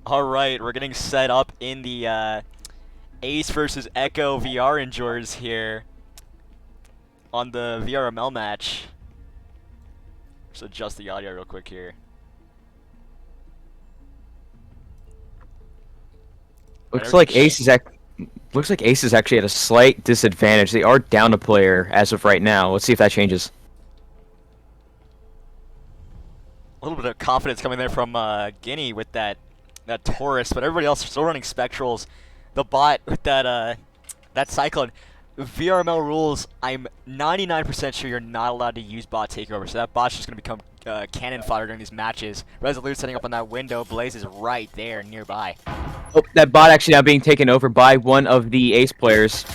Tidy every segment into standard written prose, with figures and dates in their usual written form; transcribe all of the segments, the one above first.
All right, we're getting set up in the Ace versus Echo VR enjoyers here on the VRML match. Just adjust the audio real quick here. Looks like Ace is actually at a slight disadvantage. They are down a player as of right now. Let's see if that changes. A little bit of confidence coming there from Guinea with that Taurus, but everybody else still running Spectrals. The bot with that Cyclone. VRML rules, I'm 99% sure you're not allowed to use bot takeover, so that bot's just going to become cannon fodder during these matches. Resolute setting up on that window. Blaze is right there nearby. Oh, that bot actually now being taken over by one of the Ace players.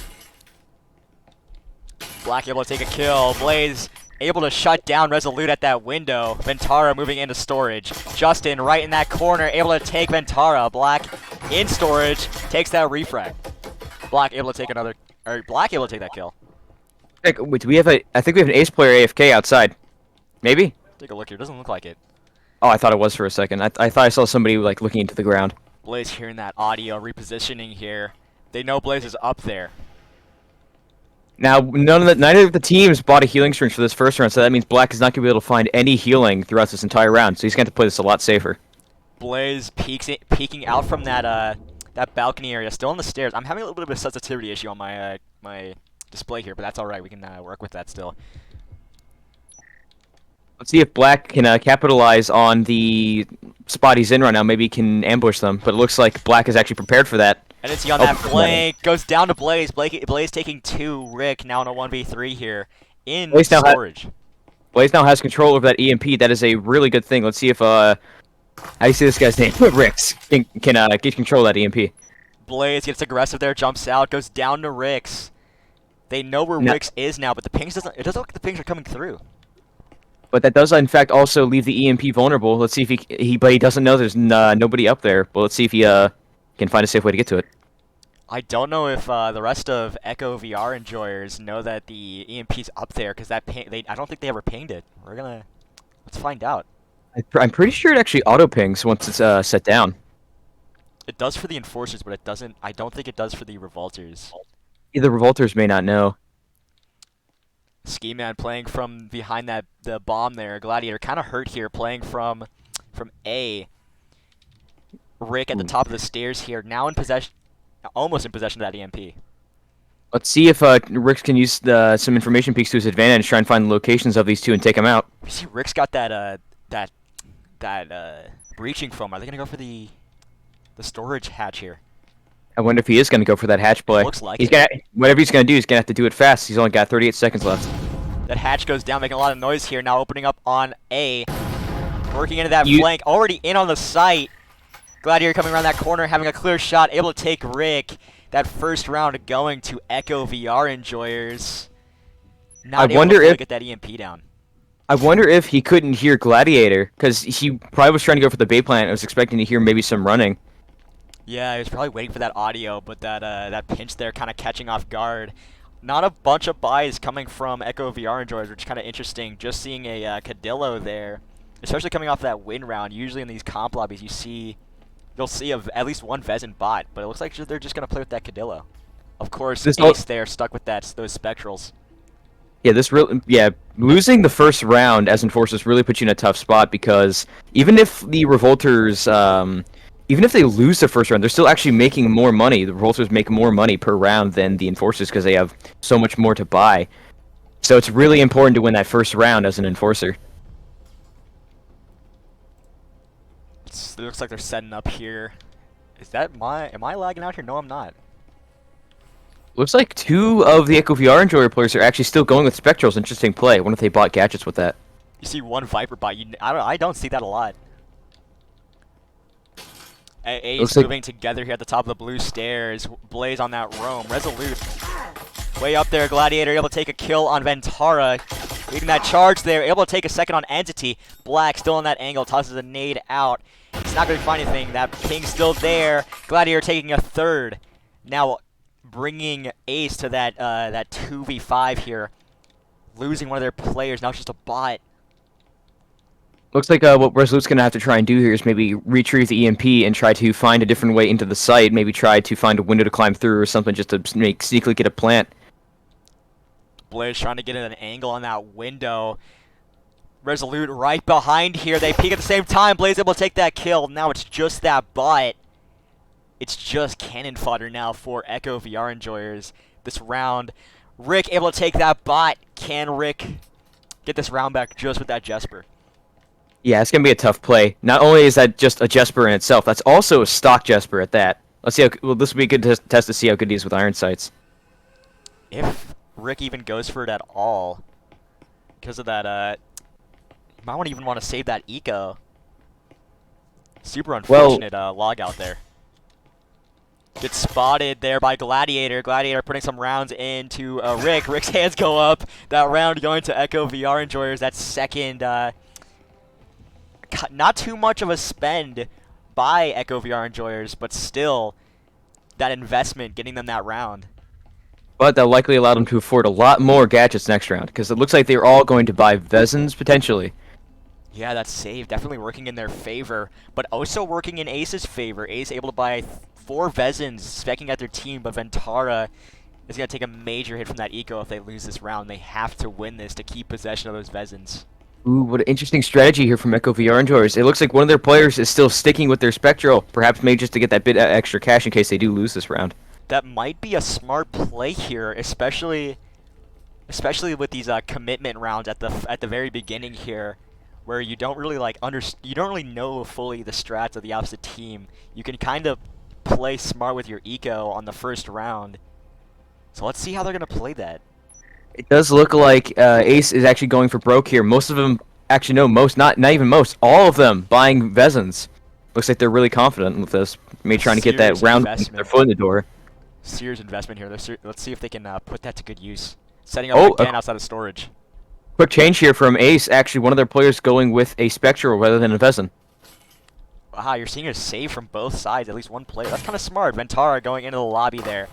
Black able to take a kill. Blaze able to shut down Resolute at that window. Ventara moving into storage. Justin right in that corner, able to take Ventara. Black in storage, takes that refrag. Black able to take another, or Black able to take that kill. Wait, do we have I think we have an Ace player AFK outside. Maybe? Take a look here, doesn't look like it. Oh, I thought it was for a second. I thought I saw somebody like looking into the ground. Blaze hearing that audio repositioning here. They know Blaze is up there. Now, neither of the teams bought a healing syringe for this first round, so that means Black is not going to be able to find any healing throughout this entire round, so he's going to have to play this a lot safer. Blaze peeking out from that balcony area, still on the stairs. I'm having a little bit of a sensitivity issue on my my display here, but that's all right. We can work with that still. Let's see if Black can capitalize on the spot he's in right now. Maybe he can ambush them, but it looks like Black is actually prepared for that. And it's on that flank. Goes down to Blaze. Blaze taking 2. Rick now in a 1v3 here in storage. Blaze now has control over that EMP. That is a really good thing. Let's see if how do you see this guy's name? Rix can get control of that EMP. Blaze gets aggressive there, jumps out, goes down to Rix. They know where Rix is now, but the pings doesn't. It doesn't look like the pings are coming through. But that does, in fact, also leave the EMP vulnerable. Let's see if but he doesn't know there's nobody up there. But let's see if he can find a safe way to get to it. I don't know if the rest of Echo VR enjoyers know that the EMP's up there, because I don't think they ever pinged it. Let's find out. I'm pretty sure it actually auto pings once it's set down. It does for the enforcers, but it doesn't. I don't think it does for the revolters. The revolters may not know. Ski Man playing from behind the bomb there. Gladiator kind of hurt here, playing from A. Rick at the top of the stairs here, now in possession, almost in possession of that EMP. Let's see if Rick can use some information peeks to his advantage, try and find the locations of these two and take them out. You see, Rick's got that breaching foam. Are they gonna go for the storage hatch here? I wonder if he is going to go for that hatch play. Looks like whatever he's going to do, he's going to have to do it fast. He's only got 38 seconds left. That hatch goes down, making a lot of noise here. Now opening up on A. Working into that flank. Already in on the site. Gladiator coming around that corner, having a clear shot. Able to take Rick. That first round going to Echo VR enjoyers. Not able to get that EMP down. I wonder if he couldn't hear Gladiator, because he probably was trying to go for the Bay plant. I was expecting to hear maybe some running. Yeah, he was probably waiting for that audio, but that pinch there kind of catching off guard. Not a bunch of buys coming from Echo VR enjoyers, which is kind of interesting. Just seeing a Cadillo there, especially coming off that win round. Usually in these comp lobbies, you'll see at least one Vezin bot, but it looks like they're just gonna play with that Cadillo. Of course, Ace there stuck with those Spectrals. Yeah, losing the first round as Enforcers really puts you in a tough spot, because even if the Revolters even if they lose the first round, they're still actually making more money. The Revolters make more money per round than the Enforcers because they have so much more to buy. So it's really important to win that first round as an Enforcer. It looks like they're setting up here. Am I lagging out here? No, I'm not. Looks like 2 of the Echo VR enjoyer players are actually still going with Spectrals. Interesting play. I wonder if they bought gadgets with that. You see one Viper bot. I don't see that a lot. A's moving together here at the top of the blue stairs. Blaze on that roam. Resolute. Way up there. Gladiator able to take a kill on Ventara. Leading that charge there. Able to take a second on Entity. Black still on that angle. Tosses a nade out. He's not going to find anything. That ping's still there. Gladiator taking a third. Now bringing Ace to that 2v5 here. Losing one of their players. Now it's just a bot. Looks like what Resolute's gonna have to try and do here is maybe retrieve the EMP and try to find a different way into the site. Maybe try to find a window to climb through or something just to sneakily get a plant. Blaze trying to get an angle on that window. Resolute right behind here. They peek at the same time. Blaze able to take that kill. Now it's just that bot. It's just cannon fodder now for Echo VR enjoyers this round. Rick able to take that bot. Can Rick get this round back just with that Jesper? Yeah, it's gonna be a tough play. Not only is that just a Jesper in itself, that's also a stock Jesper at that. Let's see how well this will be a good test to see how good he is with iron sights. If Rick even goes for it at all, because of that, you might even want to save that eco. Super unfortunate log out there. Gets spotted there by Gladiator. Gladiator putting some rounds into Rick. Rick's hands go up. That round going to Echo VR enjoyers. That second, not too much of a spend by Echo VR enjoyers, but still that investment getting them that round. But that likely allowed them to afford a lot more gadgets next round, because it looks like they're all going to buy Vezins potentially. Yeah, that save definitely working in their favor, but also working in Ace's favor. Ace able to buy 4 Vezins, specking at their team, but Ventara is going to take a major hit from that eco if they lose this round. They have to win this to keep possession of those Vezins. Ooh, what an interesting strategy here from Echo VR enjoyers. It looks like one of their players is still sticking with their Spectral, perhaps maybe just to get that bit extra cash in case they do lose this round. That might be a smart play here, especially with these commitment rounds at the very beginning here, where you don't really you don't really know fully the strats of the opposite team. You can kind of play smart with your eco on the first round. So let's see how they're gonna play that. It does look like Ace is actually going for broke here. Most of them, actually no, not even most, all of them buying Vezins. Looks like they're really confident with this. Maybe trying to get that round with their foot in the door. Serious investment here. Let's see if they can put that to good use. Setting up again outside of storage. Quick change here from Ace. Actually, one of their players going with a Spectral rather than a Vezin. Wow, you're seeing a save from both sides, at least one player. That's kind of smart. Ventara going into the lobby there.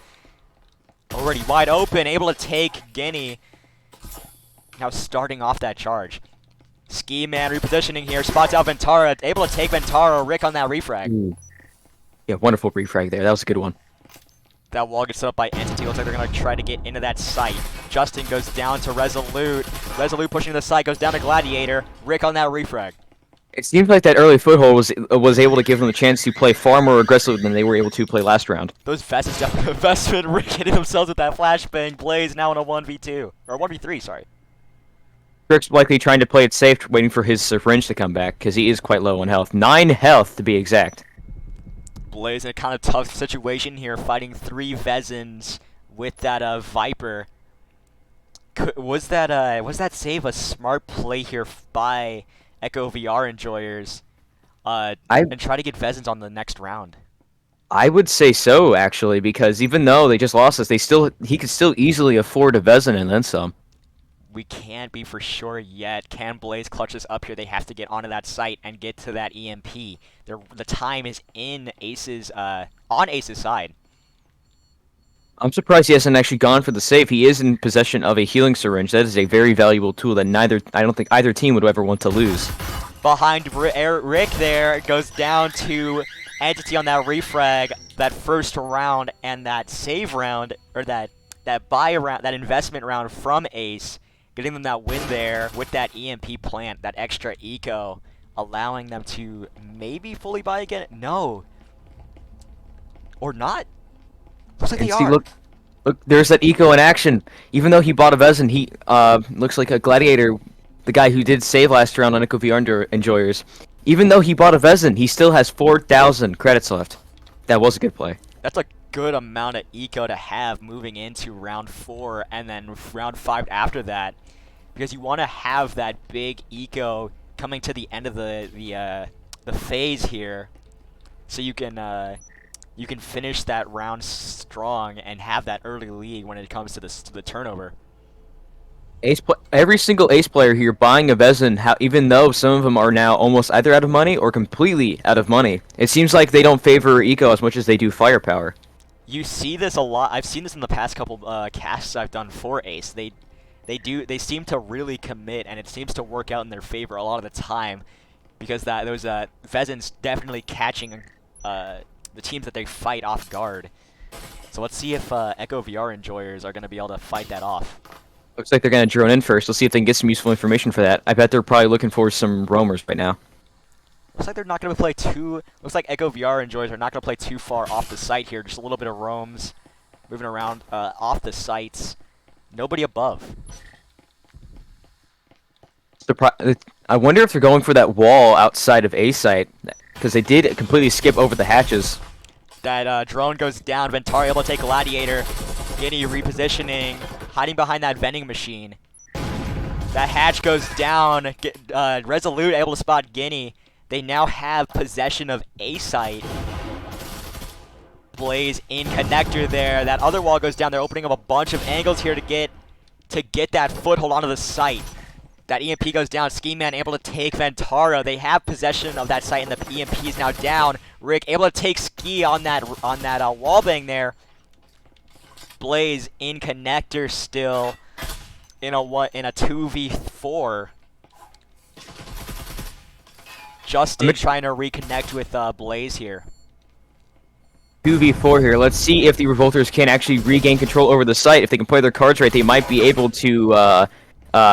Already wide open, able to take Guinea. Now starting off that charge. Ski Man repositioning here, spots out Ventara, able to take Ventara. Rick on that refrag. Ooh. Yeah, wonderful refrag there. That was a good one. That wall gets set up by Entity. Looks like they're going to try to get into that site. Justin goes down to Resolute. Resolute pushing to the site, goes down to Gladiator. Rick on that refrag. It seems like that early foothold was able to give them the chance to play far more aggressive than they were able to play last round. Those vests is definitely an investment. Rick hitting themselves with that flashbang. Blaze now in a 1v2. Or 1v3, sorry. Rick's likely trying to play it safe, waiting for his syringe to come back, because he is quite low on health. 9 health, to be exact. Blaze in a kind of tough situation here, fighting 3 Vezins with that Viper. Was that save a smart play here by Echo VR enjoyers, and try to get Vezins on the next round? I would say so, actually, because even though they just lost us, he could still easily afford a Vezin and then some. We can't be for sure yet. Can Blaze clutch this up here? They have to get onto that site and get to that EMP. The time is in Ace's on Ace's side. I'm surprised he hasn't actually gone for the save. He is in possession of a healing syringe. That is a very valuable tool that I don't think either team would ever want to lose. Behind Rick there, goes down to Entity on that refrag, that first round, and that save round, or that buy round, that investment round from Ace, getting them that win there with that EMP plant, that extra eco, allowing them to maybe fully buy again. No. Or not. Looks like they are. Look, there's that eco in action. Even though he bought a Vezin, he looks like a Gladiator, the guy who did save last round on Echo VR enjoyers. Even though he bought a Vezin, he still has 4,000 credits left. That was a good play. That's a good amount of eco to have moving into round 4 and then round 5 after that, because you want to have that big eco coming to the end of the phase here, so you can finish that round strong and have that early lead when it comes to the turnover. Every single Ace player here buying a Vezin, even though some of them are now almost either out of money or completely out of money. It seems like they don't favor eco as much as they do firepower. You see this a lot. I've seen this in the past couple casts I've done for Ace. They seem to really commit, and it seems to work out in their favor a lot of the time. because those Vezins definitely catching the teams that they fight off guard. So let's see if Echo VR enjoyers are going to be able to fight that off. Looks like they're gonna drone in first. Let's see if they can get some useful information for that. I bet they're probably looking for some roamers right now. Looks like they're not going to play too. Looks like Echo VR enjoyers are not going to play too far off the site here. Just a little bit of roams, moving around off the sites. Nobody above. I wonder if they're going for that wall outside of A site, because they did completely skip over the hatches. That drone goes down. Ventari able to take Gladiator. Guinea repositioning, hiding behind that vending machine. That hatch goes down. Resolute able to spot Guinea. They now have possession of A site. Blaze in connector there. That other wall goes down. They're opening up a bunch of angles here to get that foothold onto the site. That EMP goes down. Ski Man able to take Ventara. They have possession of that site, and the EMP is now down. Rick able to take Ski on that wall bang there. Blaze in connector still in a 2v4. Justin trying to reconnect with Blaze here. 2v4 here. Let's see if the Revolters can actually regain control over the site. If they can play their cards right, they might be able to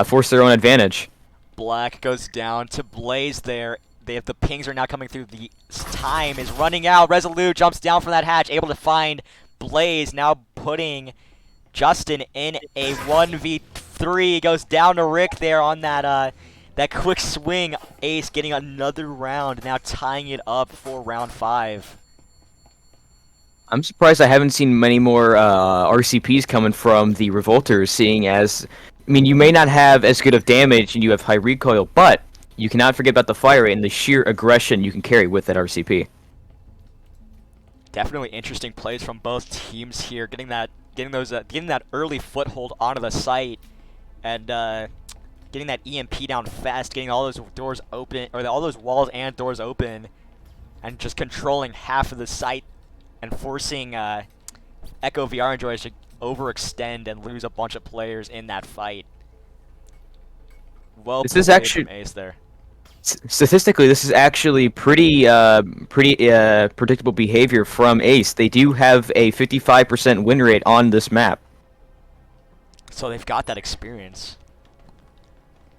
force their own advantage. Black goes down to Blaze there. The pings are now coming through. The time is running out. Resolute jumps down from that hatch, able to find Blaze, now putting Justin in a 1v3. Goes down to Rick there on that quick swing. Ace getting another round, now tying it up for round 5. I'm surprised I haven't seen many more RCPs coming from the Revolters, seeing as, I mean, you may not have as good of damage and you have high recoil, but you cannot forget about the fire rate and the sheer aggression you can carry with that RCP. Definitely interesting plays from both teams here, getting that early foothold onto the site, and getting that EMP down fast, getting all those doors open, or all those walls and doors open, and just controlling half of the site, and forcing Echo VR enjoyers to overextend and lose a bunch of players in that fight. Well, this is actually from Ace there. Statistically, this is actually pretty predictable behavior from Ace. They do have a 55% win rate on this map. So they've got that experience.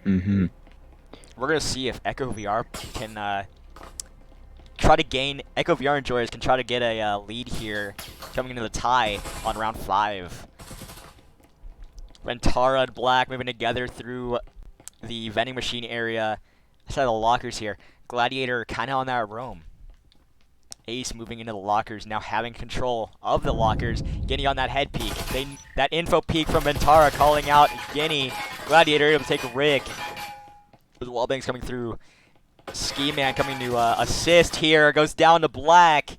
Mm-hmm. We're gonna see if Echo VR can try to gain. Echo VR enjoyers can try to get a lead here, coming into the tie on round 5. Ventara and Black moving together through the vending machine area. Outside the lockers here. Gladiator kind of on that roam. Ace moving into the lockers, now having control of the lockers. Guinea on that head peek. That info peek from Ventara calling out Guinea. Gladiator able to take Rick. Those wall bangs coming through. Ski Man coming to assist here. Goes down to Black.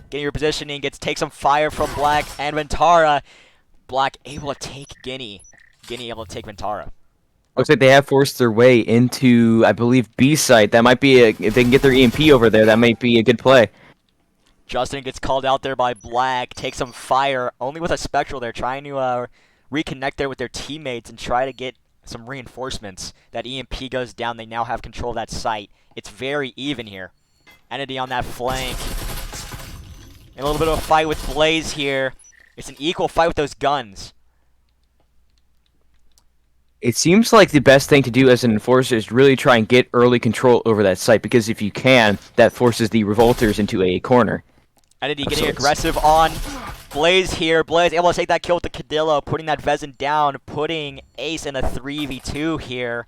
Guinea repositioning. Takes some fire from Black and Ventara. Black able to take Guinea. Guinea able to take Ventara. Looks like they have forced their way into, I believe, B site. That might be if they can get their EMP over there, that might be a good play. Justin gets called out there by Black, takes some fire, only with a Spectral there, trying to reconnect there with their teammates and try to get some reinforcements. That EMP goes down, they now have control of that site. It's very even here. Entity on that flank. And a little bit of a fight with Blaze here. It's an equal fight with those guns. It seems like the best thing to do as an enforcer is really try and get early control over that site, because if you can, that forces the Revolters into a corner. Entity getting aggressive on Blaze here. Blaze able to take that kill with the Cadillo, putting that Vezin down, putting Ace in a 3v2 here.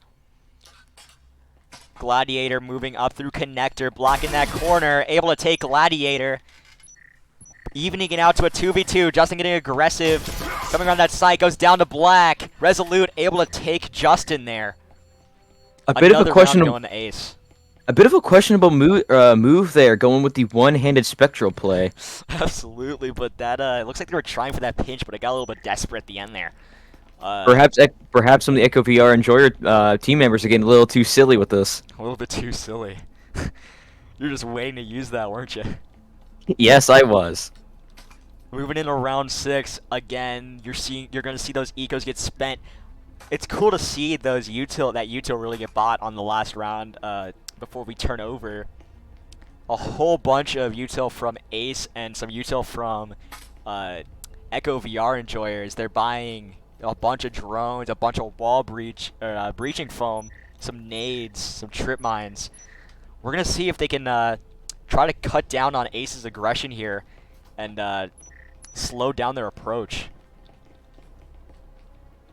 Gladiator moving up through connector, blocking that corner, able to take Gladiator. Evening it out to a 2v2. Justin getting aggressive. Coming on that site, goes down to Black. Resolute able to take Justin there. A bit of a questionable going to Ace. A bit of a questionable move there, going with the one-handed Spectral play. Absolutely, but that it looks like they were trying for that pinch, but it got a little bit desperate at the end there. Perhaps some of the Echo VR enjoyer team members are getting a little too silly with this. A little bit too silly. You're just waiting to use that, weren't you? Yes, I was. Moving into round 6 again, you're gonna see those ecos get spent. It's cool to see those that util really get bought on the last round before we turn over. A whole bunch of util from Ace and some util from Echo VR enjoyers. They're buying a bunch of drones, a bunch of wall breaching foam, some nades, some trip mines. We're gonna see if they can try to cut down on Ace's aggression here and slow down their approach.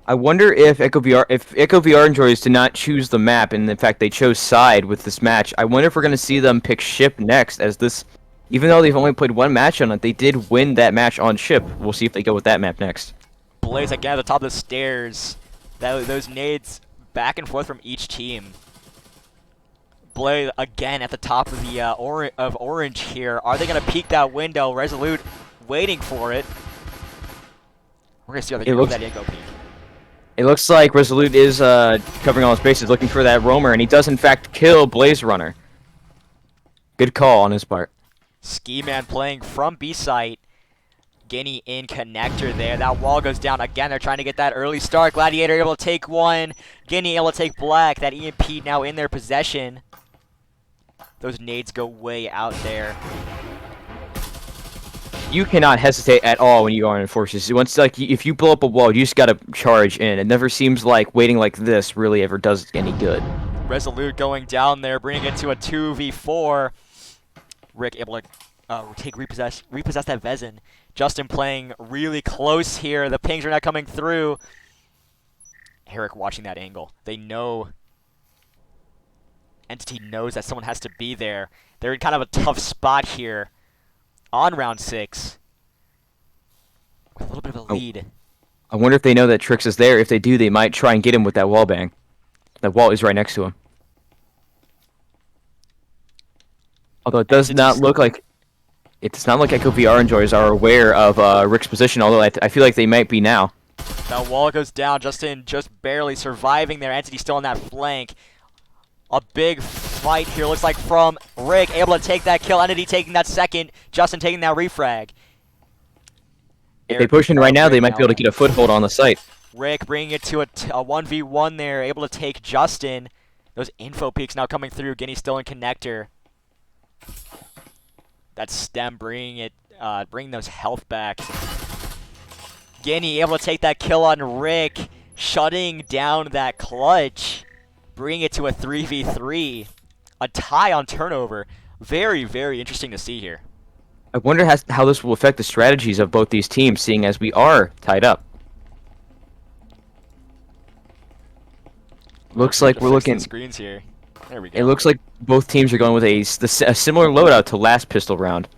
I wonder if Echo VR enjoyers did not choose the map, and in fact they chose side with this match. I wonder if we're going to see them pick ship next, as this, even though they've only played one match on it, they did win that match on ship. We'll see if they go with that map next. Blaze again at the top of the stairs. Those nades back and forth from each team. Blaze again at the top of the orange here. Are they going to peek that window? Resolute waiting for it. We're going to see how they do that Yango peek. It looks like Resolute is covering all his bases, looking for that roamer, and he does in fact kill Blaze Runner. Good call on his part. Ski Man playing from B site. Guinea in connector there. That wall goes down again. They're trying to get that early start. Gladiator able to take one. Guinea able to take black. That EMP now in their possession. Those nades go way out there. You cannot hesitate at all when you are in forces. Once, like, if you blow up a wall, you just gotta charge in. It never seems like waiting like this really ever does any good. Resolute going down there, bringing it to a 2v4. Rick able to repossess that Vezin. Justin playing really close here. The pings are not coming through. Eric watching that angle. They know. Entity knows that someone has to be there. They're in kind of a tough spot here on round 6. With a little bit of a lead. I wonder if they know that Trix is there. If they do, they might try and get him with that wall bang. That wall is right next to him. Although it does not look like... It's not like Echo VR enjoyers are aware of Rick's position, although I feel like they might be now. That wall goes down. Justin just barely surviving there. Entity still on that flank. A big fight here, looks like, from Rick. Able to take that kill. Entity taking that second. Justin taking that refrag. If they push in right now, they might be able to get a foothold on the site. Rick bringing it to a 1v1 there. Able to take Justin. Those info peaks now coming through. Guinea still in connector. That stem bringing those health back. Guinea able to take that kill on Rick. Shutting down that clutch. Bring it to a 3v3. A tie on turnover. Very, very interesting to see here. I wonder how this will affect the strategies of both these teams, seeing as we are tied up. Looks like we're looking... screens here. There we go. It looks like both teams are going with a similar loadout to last pistol round.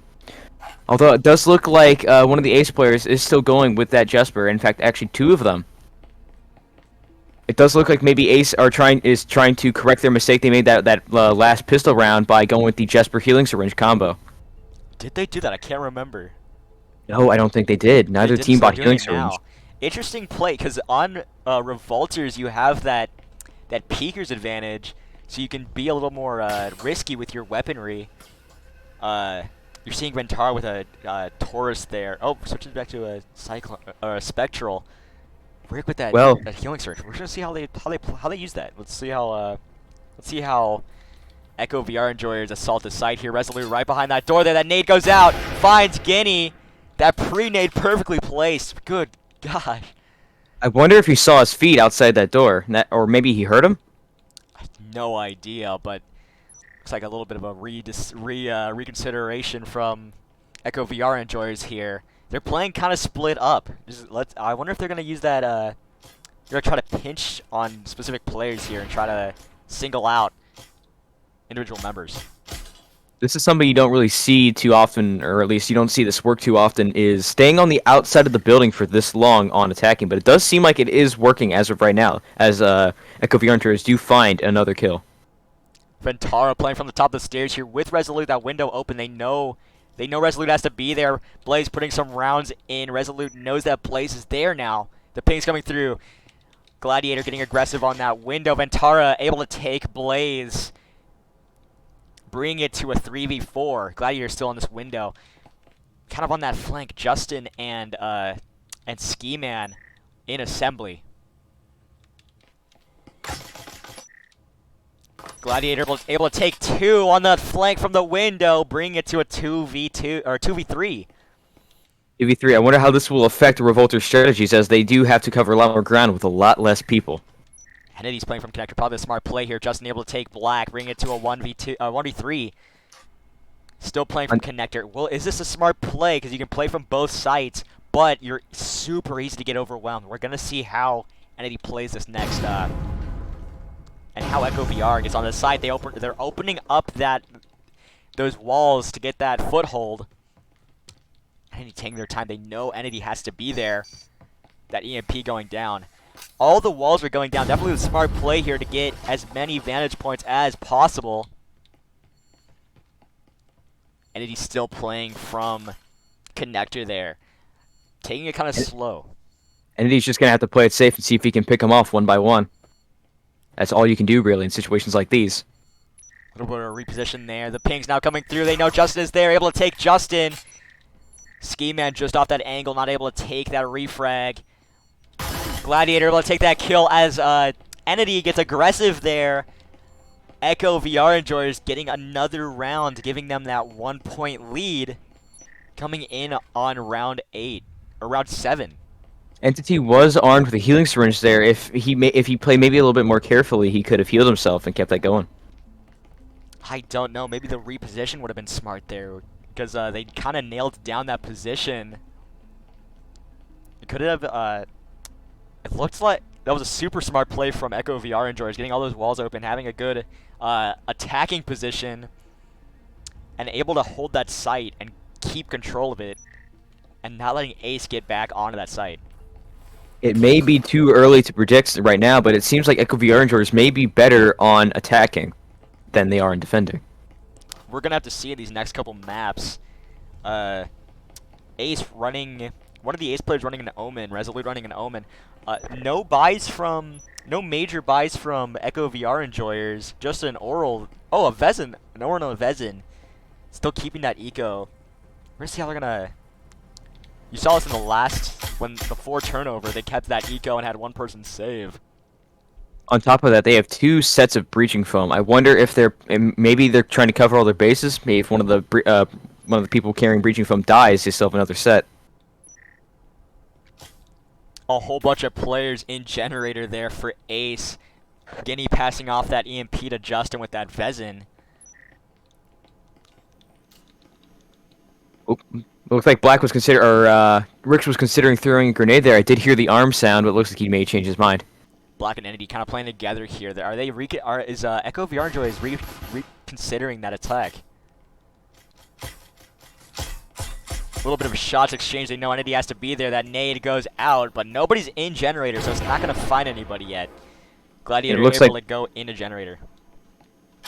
Although it does look like one of the Ace players is still going with that Jesper. In fact, actually 2 of them. It does look like maybe Ace is trying to correct their mistake they made that last pistol round by going with the Jesper healing syringe combo. Did they do that? I can't remember. No, I don't think they did. Neither team bought healing syringe. Interesting play, because on Revolters you have that peeker's advantage, so you can be a little more risky with your weaponry. You're seeing Ventara with a Taurus there. Oh, switches back to a a Spectral. Rick with that healing surge. We're gonna see how they use that. Let's see how Echo VR enjoyers assault the site here. Resolute right behind that door there. That nade goes out. Finds Guinea. That pre-nade perfectly placed. Good gosh. I wonder if he saw his feet outside that door, or maybe he heard him. I have no idea, but looks like a little bit of a reconsideration from Echo VR enjoyers here. They're playing kind of split up. I wonder if they're gonna use that. They're gonna try to pinch on specific players here and try to single out individual members. This is something you don't really see too often, or at least you don't see this work too often, is staying on the outside of the building for this long on attacking. But it does seem like it is working as of right now, as Echo VR enjoyers do find another kill. Ventara playing from the top of the stairs here with Resolute. That window open. They know Resolute has to be there. Blaze putting some rounds in. Resolute knows that Blaze is there now. The ping's coming through. Gladiator getting aggressive on that window. Ventara able to take Blaze. Bring it to a 3v4. Gladiator still on this window. Kind of on that flank. Justin and Ski Man in assembly. Gladiator able to take 2 on the flank from the window, bringing it to a 2v2 or 2v3. 2v3. I wonder how this will affect Revolter's strategies, as they do have to cover a lot more ground with a lot less people. Kennedy's playing from connector, probably a smart play here. Justin able to take Black, bring it to a 1v3. Still playing from connector. Well, is this a smart play? Because you can play from both sides, but you're super easy to get overwhelmed. We're gonna see how Kennedy plays this next, and how Echo VR gets on the side. They're opening up those walls to get that foothold. Entity taking their time. They know Entity has to be there. That EMP going down. All the walls are going down. Definitely a smart play here to get as many vantage points as possible. Entity's still playing from connector there. Taking it kind of slow. Entity's just going to have to play it safe and see if he can pick them off one by one. That's all you can do, really, in situations like these. A little bit of a reposition there. The ping's now coming through. They know Justin is there. Able to take Justin. Ski Man just off that angle. Not able to take that refrag. Gladiator able to take that kill as Entity gets aggressive there. Echo VR Enjoyers getting another round, giving them that 1-point lead. Coming in on round 8. Or round 7. Entity was armed with a healing syringe there. If he played maybe a little bit more carefully, he could have healed himself and kept that going. I don't know. Maybe the reposition would have been smart there, because they kind of nailed down that position. It could have. It looks like that was a super smart play from Echo VR Enjoyers, getting all those walls open, having a good attacking position, and able to hold that site and keep control of it, and not letting Ace get back onto that site. It may be too early to predict right now, but it seems like Echo VR Enjoyers may be better on attacking than they are in defending. We're going to have to see in these next couple maps. Ace running... One of the Ace players running an Omen, Resolute running an Omen. No major buys from Echo VR Enjoyers, just an Oral... Oh, a Vezin. An Oral and a Vezin. Still keeping that eco. We're going to see how they're going to... You saw this in the last... When before turnover, they kept that eco and had one person save. On top of that, they have 2 sets of breaching foam. I wonder if maybe they're trying to cover all their bases. Maybe if one of the people carrying breaching foam dies, they still have another set. A whole bunch of players in generator there for Ace. Guinea passing off that EMP to Justin with that Vezin. Oop. Looks like Black was Rix was considering throwing a grenade there. I did hear the arm sound, but it looks like he may change his mind. Black and Entity kind of playing together here. Are they is Echo VR Enjoyers reconsidering that attack? A little bit of a shots exchange. They know Entity has to be there. That nade goes out, but nobody's in generator, so it's not going to find anybody yet. Gladiator able to go into generator.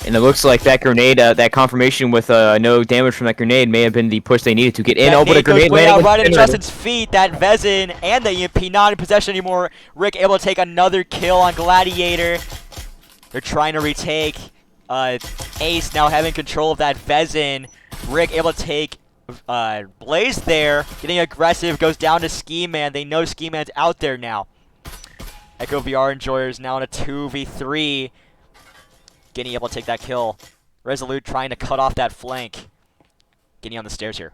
And it looks like that grenade, that confirmation with no damage from that grenade may have been the push they needed to get in. Oh, but a grenade landed right into Justin's feet. That Vezin and the EMP not in possession anymore. Rick able to take another kill on Gladiator. They're trying to retake. Ace now having control of that Vezin. Rick able to take Blaze there. Getting aggressive. Goes down to Ski Man. They know Ski Man's out there now. Echo VR Enjoyers now in a 2v3. Guinea able to take that kill. Resolute trying to cut off that flank. Guinea on the stairs here.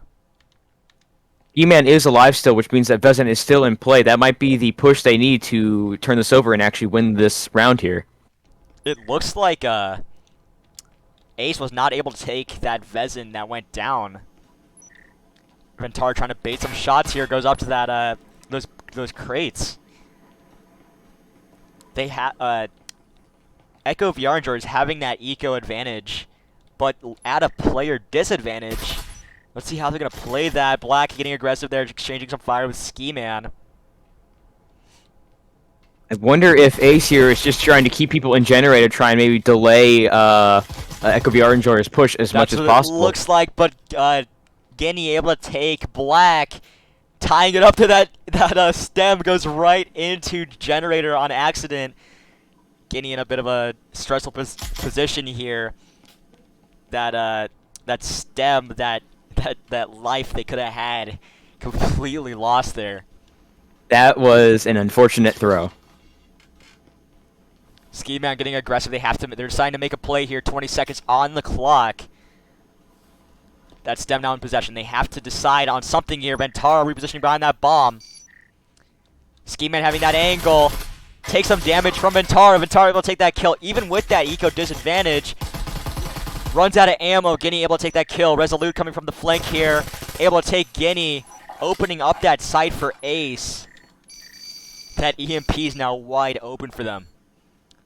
E-Man is alive still, which means that Vezin is still in play. That might be the push they need to turn this over and actually win this round here. It looks like Ace was not able to take that Vezin that went down. Ventar trying to bait some shots here. Goes up to that those crates. They have Echo VR Enjoyers having that eco advantage, but at a player disadvantage. Let's see how they're going to play that. Black getting aggressive there, exchanging some fire with Ski Man. I wonder if Ace here is just trying to keep people in generator, try and maybe delay Echo VR Enjoyers' push as much as possible. Looks like, but Guinea able to take Black, tying it up to that stem, goes right into generator on accident. Guinea in a bit of a stressful position here. That stem, that life they could have had, completely lost there. That was an unfortunate throw. Ski Man getting aggressive. They're deciding to make a play here. 20 seconds on the clock. That's them now in possession. They have to decide on something here. Ventara repositioning behind that bomb. Ski Man having that angle. Take some damage from Ventara. Ventara able to take that kill. Even with that eco disadvantage. Runs out of ammo. Guinea able to take that kill. Resolute coming from the flank here. Able to take Guinea. Opening up that site for Ace. That EMP is now wide open for them.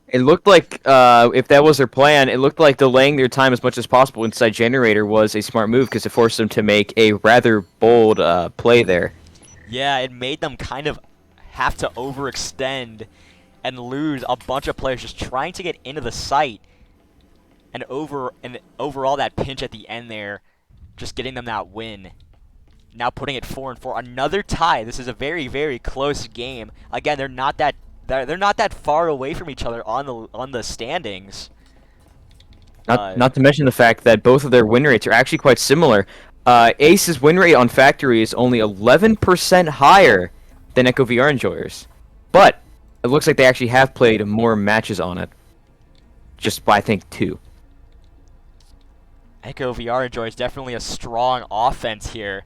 It looked like, if that was their plan, it looked like delaying their time as much as possible inside Generator was a smart move because it forced them to make a rather bold play there. Yeah, it made them kind of have to overextend and lose a bunch of players just trying to get into the site. And overall that pinch at the end there, just getting them that win. Now putting it 4-4. Another tie. This is a very, very close game. Again, they're not that far away from each other on the standings. Not to mention the fact that both of their win rates are actually quite similar. Ace's win rate on Factory is only 11% higher than Echo VR Enjoyers. But it looks like they actually have played more matches on it. Just by, I think, 2. Echo VR Enjoyers definitely a strong offense here.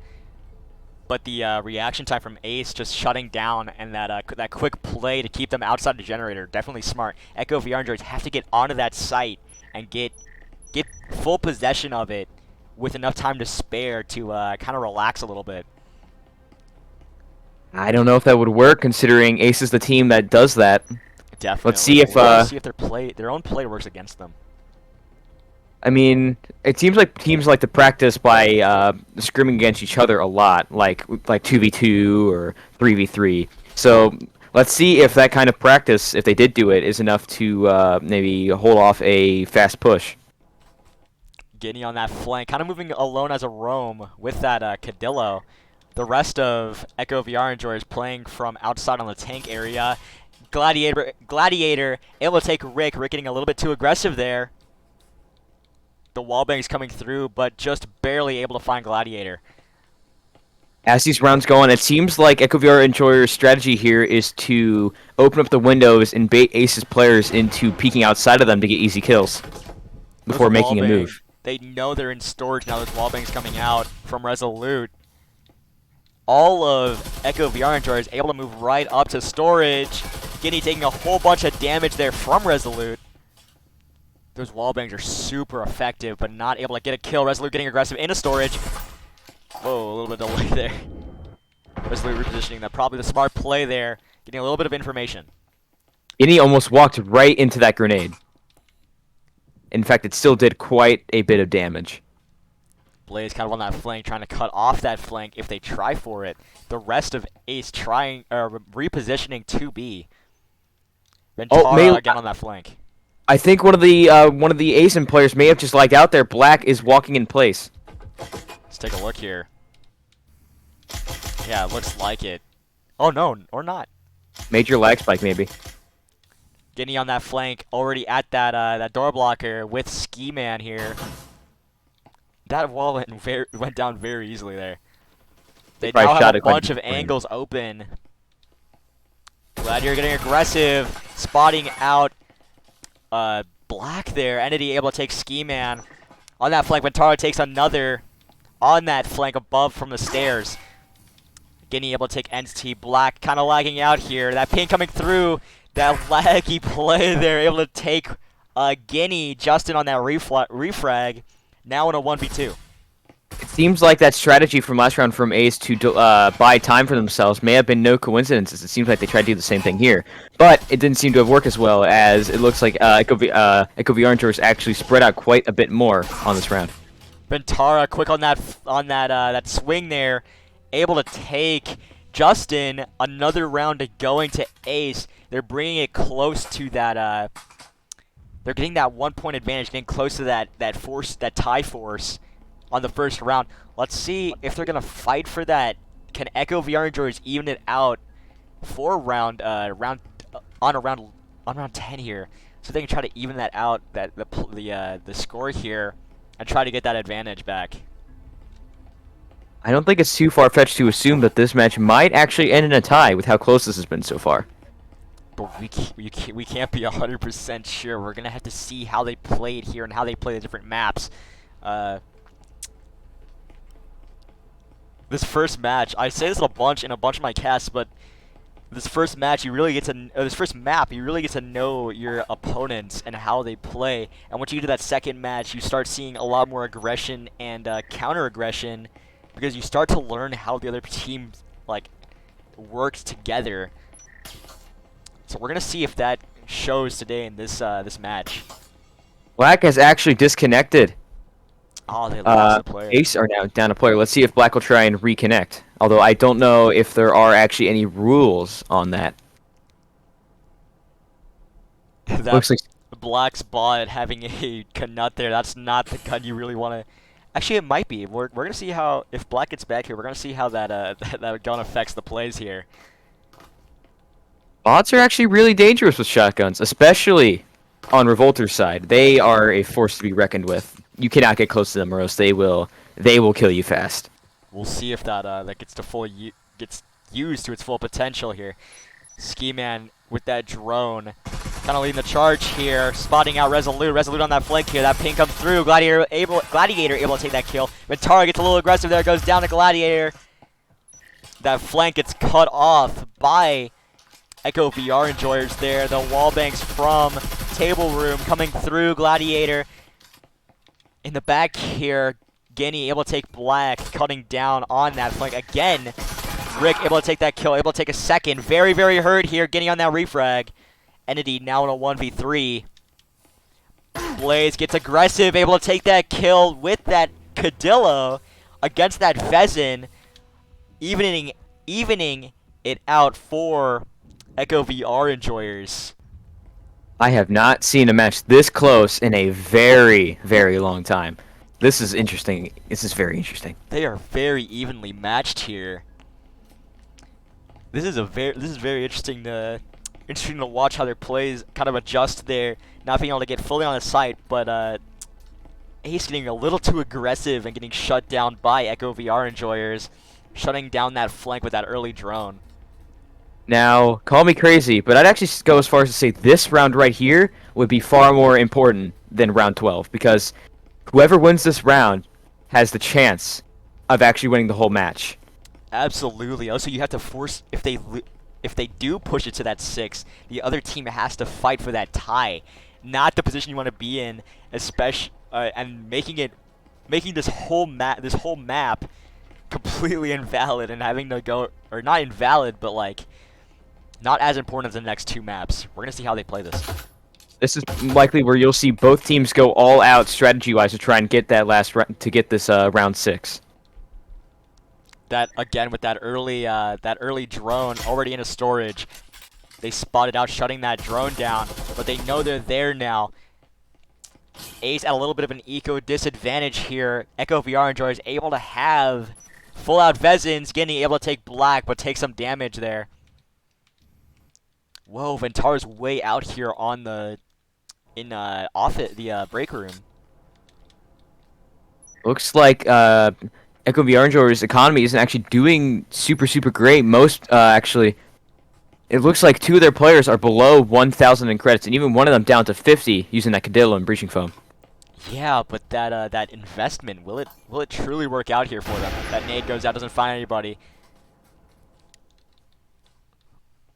But the reaction time from Ace just shutting down and that quick play to keep them outside the generator, definitely smart. Echo VR Enjoyers have to get onto that site and get full possession of it with enough time to spare to kind of relax a little bit. I don't know if that would work considering Ace is the team that does that. Definitely. Let's see if their own play works against them. I mean, it seems like teams like to practice by scrimming against each other a lot, like 2v2 or 3v3. So let's see if that kind of practice, if they did do it, is enough to maybe hold off a fast push. Guinea on that flank, kind of moving alone as a roam with that Cadillo. The rest of Echo VR Enjoyers playing from outside on the tank area. Gladiator able to take Rick. Rick getting a little bit too aggressive there. The wallbang's coming through, but just barely able to find Gladiator. As these rounds go on, it seems like Echo VR Enjoyer's strategy here is to open up the windows and bait Ace's players into peeking outside of them to get easy kills before making a move. They know they're in storage now. Those wallbangs coming out from Resolute. All of Echo VR Enjoyers able to move right up to storage. Guinea taking a whole bunch of damage there from Resolute. Those wallbangs are super effective, but not able to get a kill. Resolute getting aggressive into storage. Whoa, a little bit of delay there. Resolute repositioning. That probably the smart play there. Getting a little bit of information. Guinea almost walked right into that grenade. In fact, it still did quite a bit of damage. Blaze kind of on that flank, trying to cut off that flank if they try for it. The rest of Ace trying, repositioning 2B. Ventara again on that flank. I think one of the ASIN players may have just lagged out there. Black is walking in place. Let's take a look here. Yeah, it looks like it. Oh no, or not. Major lag spike maybe. Guinea on that flank, already at that door blocker with Ski Man here. That wall went down very easily there. They now have a bunch of angles open. Gladiator getting aggressive, spotting out Black there. Entity able to take Ski Man on that flank. Ventara takes another on that flank above from the stairs. Guinea able to take Entity. Black kind of lagging out here. That ping coming through. That laggy play there. Able to take Guinea. Justin on that refrag. Now in a 1v2. It seems like that strategy from last round from Ace to buy time for themselves may have been no coincidences. It seems like they tried to do the same thing here. But it didn't seem to have worked as well, as it looks like Echo VR Enjoyers actually spread out quite a bit more on this round. Ventara quick on that swing there. Able to take Justin. Another round going to Ace. They're bringing it close to that... they're getting that 1 point advantage, getting close to that tie force on the first round. Let's see if they're gonna fight for that. Can Echo VR Enjoyers even it out for round 10 here, so they can try to even that out, the score here, and try to get that advantage back. I don't think it's too far-fetched to assume that this match might actually end in a tie with how close this has been so far. but we can't be 100% sure. We're gonna have to see how they played here and how they play the different maps. This first match, I say this in a bunch of my casts, but this first match, this first map, you really get to know your opponents and how they play. And once you get to that second match, you start seeing a lot more aggression and counter-aggression, because you start to learn how the other team like works together. So we're gonna see if that shows today in this this match. Black has actually disconnected. Oh, they lost a player. Ace are now down a player. Let's see if Black will try and reconnect. Although I don't know if there are actually any rules on that. That Looks like Black's bot having a Knut there. That's not the gun you really want to. Actually, it might be. We're gonna see how, if Black gets back here, we're gonna see how that that gun affects the plays here. bots are actually really dangerous with shotguns, especially on Revolter's side. They are a force to be reckoned with. You cannot get close to them, or else they will kill you fast. We'll see if that that gets used to its full potential here. Ski Man with that drone, kind of leading the charge here, spotting out Resolute. Resolute on that flank here. That ping comes through. Gladiator able to take that kill. Ventara gets a little aggressive there. Goes down to Gladiator. That flank gets cut off by Echo VR Enjoyers there. The wall banks from Table Room coming through. Gladiator in the back here. Guinea able to take Black, cutting down on that flank again. Rick able to take that kill, able to take a second. Very, very hurt here. Guinea on that refrag. Entity now in a 1v3. Blaze gets aggressive, able to take that kill with that Cadillo against that Vezin, evening it out for Echo VR Enjoyers. I have not seen a match this close in a very, very long time. This is interesting. This is very interesting. They are very evenly matched here. This is very interesting to watch how their plays kind of adjust there, not being able to get fully on the site, but Ace getting a little too aggressive and getting shut down by Echo VR Enjoyers, shutting down that flank with that early drone. Now, call me crazy, but I'd actually go as far as to say this round right here would be far more important than round 12, because whoever wins this round has the chance of actually winning the whole match. Absolutely. Also, you have to force, if they do push it to that 6, the other team has to fight for that tie, not the position you want to be in, especially and making this whole map completely invalid and having to go, or not invalid, but like not as important as the next 2 maps. We're gonna see how they play this. This is likely where you'll see both teams go all out strategy-wise to try and get that get this round 6. That again with that early drone already in a storage. They spotted out shutting that drone down, but they know they're there now. Ace at a little bit of an eco disadvantage here. Echo VR Enjoyer is able to have full out Vezins, getting able to take Black, but take some damage there. Whoa, Ventara's way out here on the break room. Looks like Echo VR Enjoyer's economy isn't actually doing super great. Most actually, it looks like 2 of their players are below 1,000 in credits, and even one of them down to 50 using that Cadillo and breaching foam. Yeah, but that investment, will it truly work out here for them? That nade goes out, doesn't find anybody.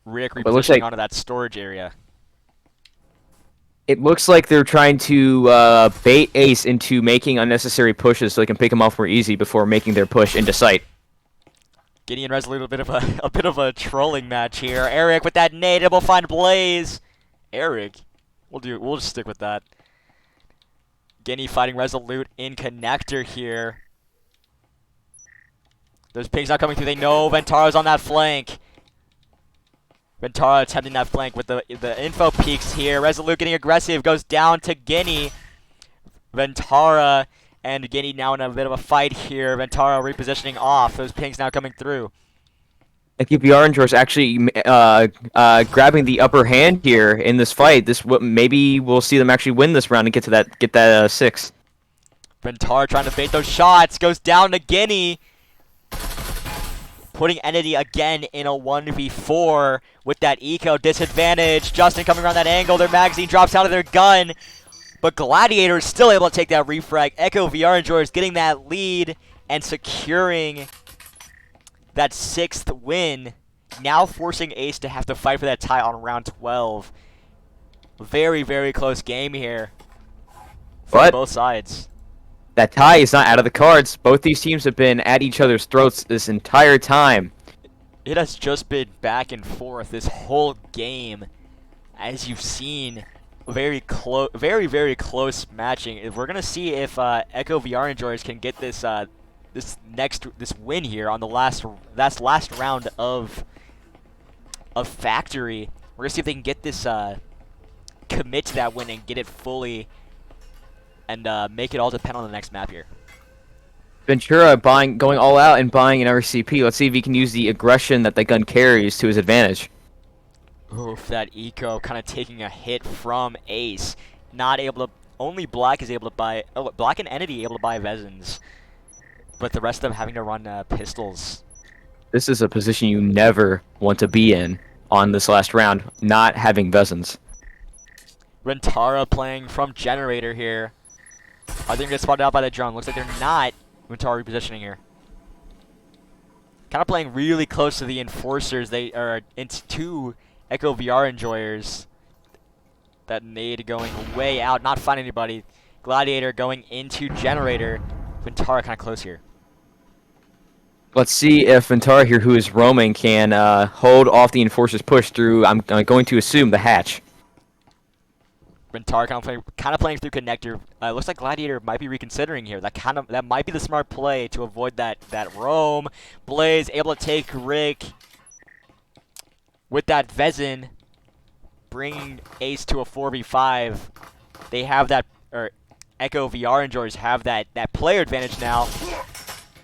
Rick repositioning onto that storage area. It looks like they're trying to bait Ace into making unnecessary pushes so they can pick him off more easy before making their push into sight. Gideon Resolute a bit of a trolling match here. Eric with that nade, able to find Blaze. Eric, we'll just stick with that. Guinea fighting Resolute in connector here. Those pings not coming through. They know Ventara's on that flank. Ventara attempting that flank with the info peaks here. Resolute getting aggressive, goes down to Guinea. Ventara and Guinea now in a bit of a fight here. Ventara repositioning off. Those pings now coming through. VR Enjoyers actually grabbing the upper hand here in this fight. Maybe we'll see them actually win this round and get that 6. Ventara trying to bait those shots. Goes down to Guinea. putting Entity again in a 1v4 with that eco disadvantage. Justin coming around that angle. Their magazine drops out of their gun. But Gladiator is still able to take that refrag. Echo VR Enjoyers getting that lead and securing that 6th win. Now forcing Ace to have to fight for that tie on round 12. Very, very close game here for both sides. That tie is not out of the cards. Both these teams have been at each other's throats this entire time. It has just been back and forth this whole game. As you've seen, very, very close matching. We're gonna see if Echo VR Enjoyers can get this this win here on the last round of Factory. We're gonna see if they can get this commit to that win and get it fully, and make it all depend on the next map here. Ventura going all out and buying an RCP. Let's see if he can use the aggression that the gun carries to his advantage. Oof, that eco kind of taking a hit from Ace. Not able to. Only Black is able to buy. Oh, Black and Entity able to buy Vezins, but the rest of them having to run pistols. This is a position you never want to be in on this last round, not having Vezins. Rentara playing from Generator here. Are they going to get spotted out by the drone? Looks like they're not. Rentara repositioning here. Kind of playing really close to the Enforcers. They are into 2 Echo VR Enjoyers. That nade going way out, not finding anybody. Gladiator going into Generator. Rentara kind of close here. Let's see if Ventara here, who is roaming, can hold off the Enforcer's push through, I'm going to assume, the hatch. Rentara kind of playing through connector. Looks like Gladiator might be reconsidering here. That might be the smart play to avoid that roam. Blaze able to take Rick with that Vezin, bringing Ace to a 4v5. They have that, or Echo VR Enjoyers have that player advantage now.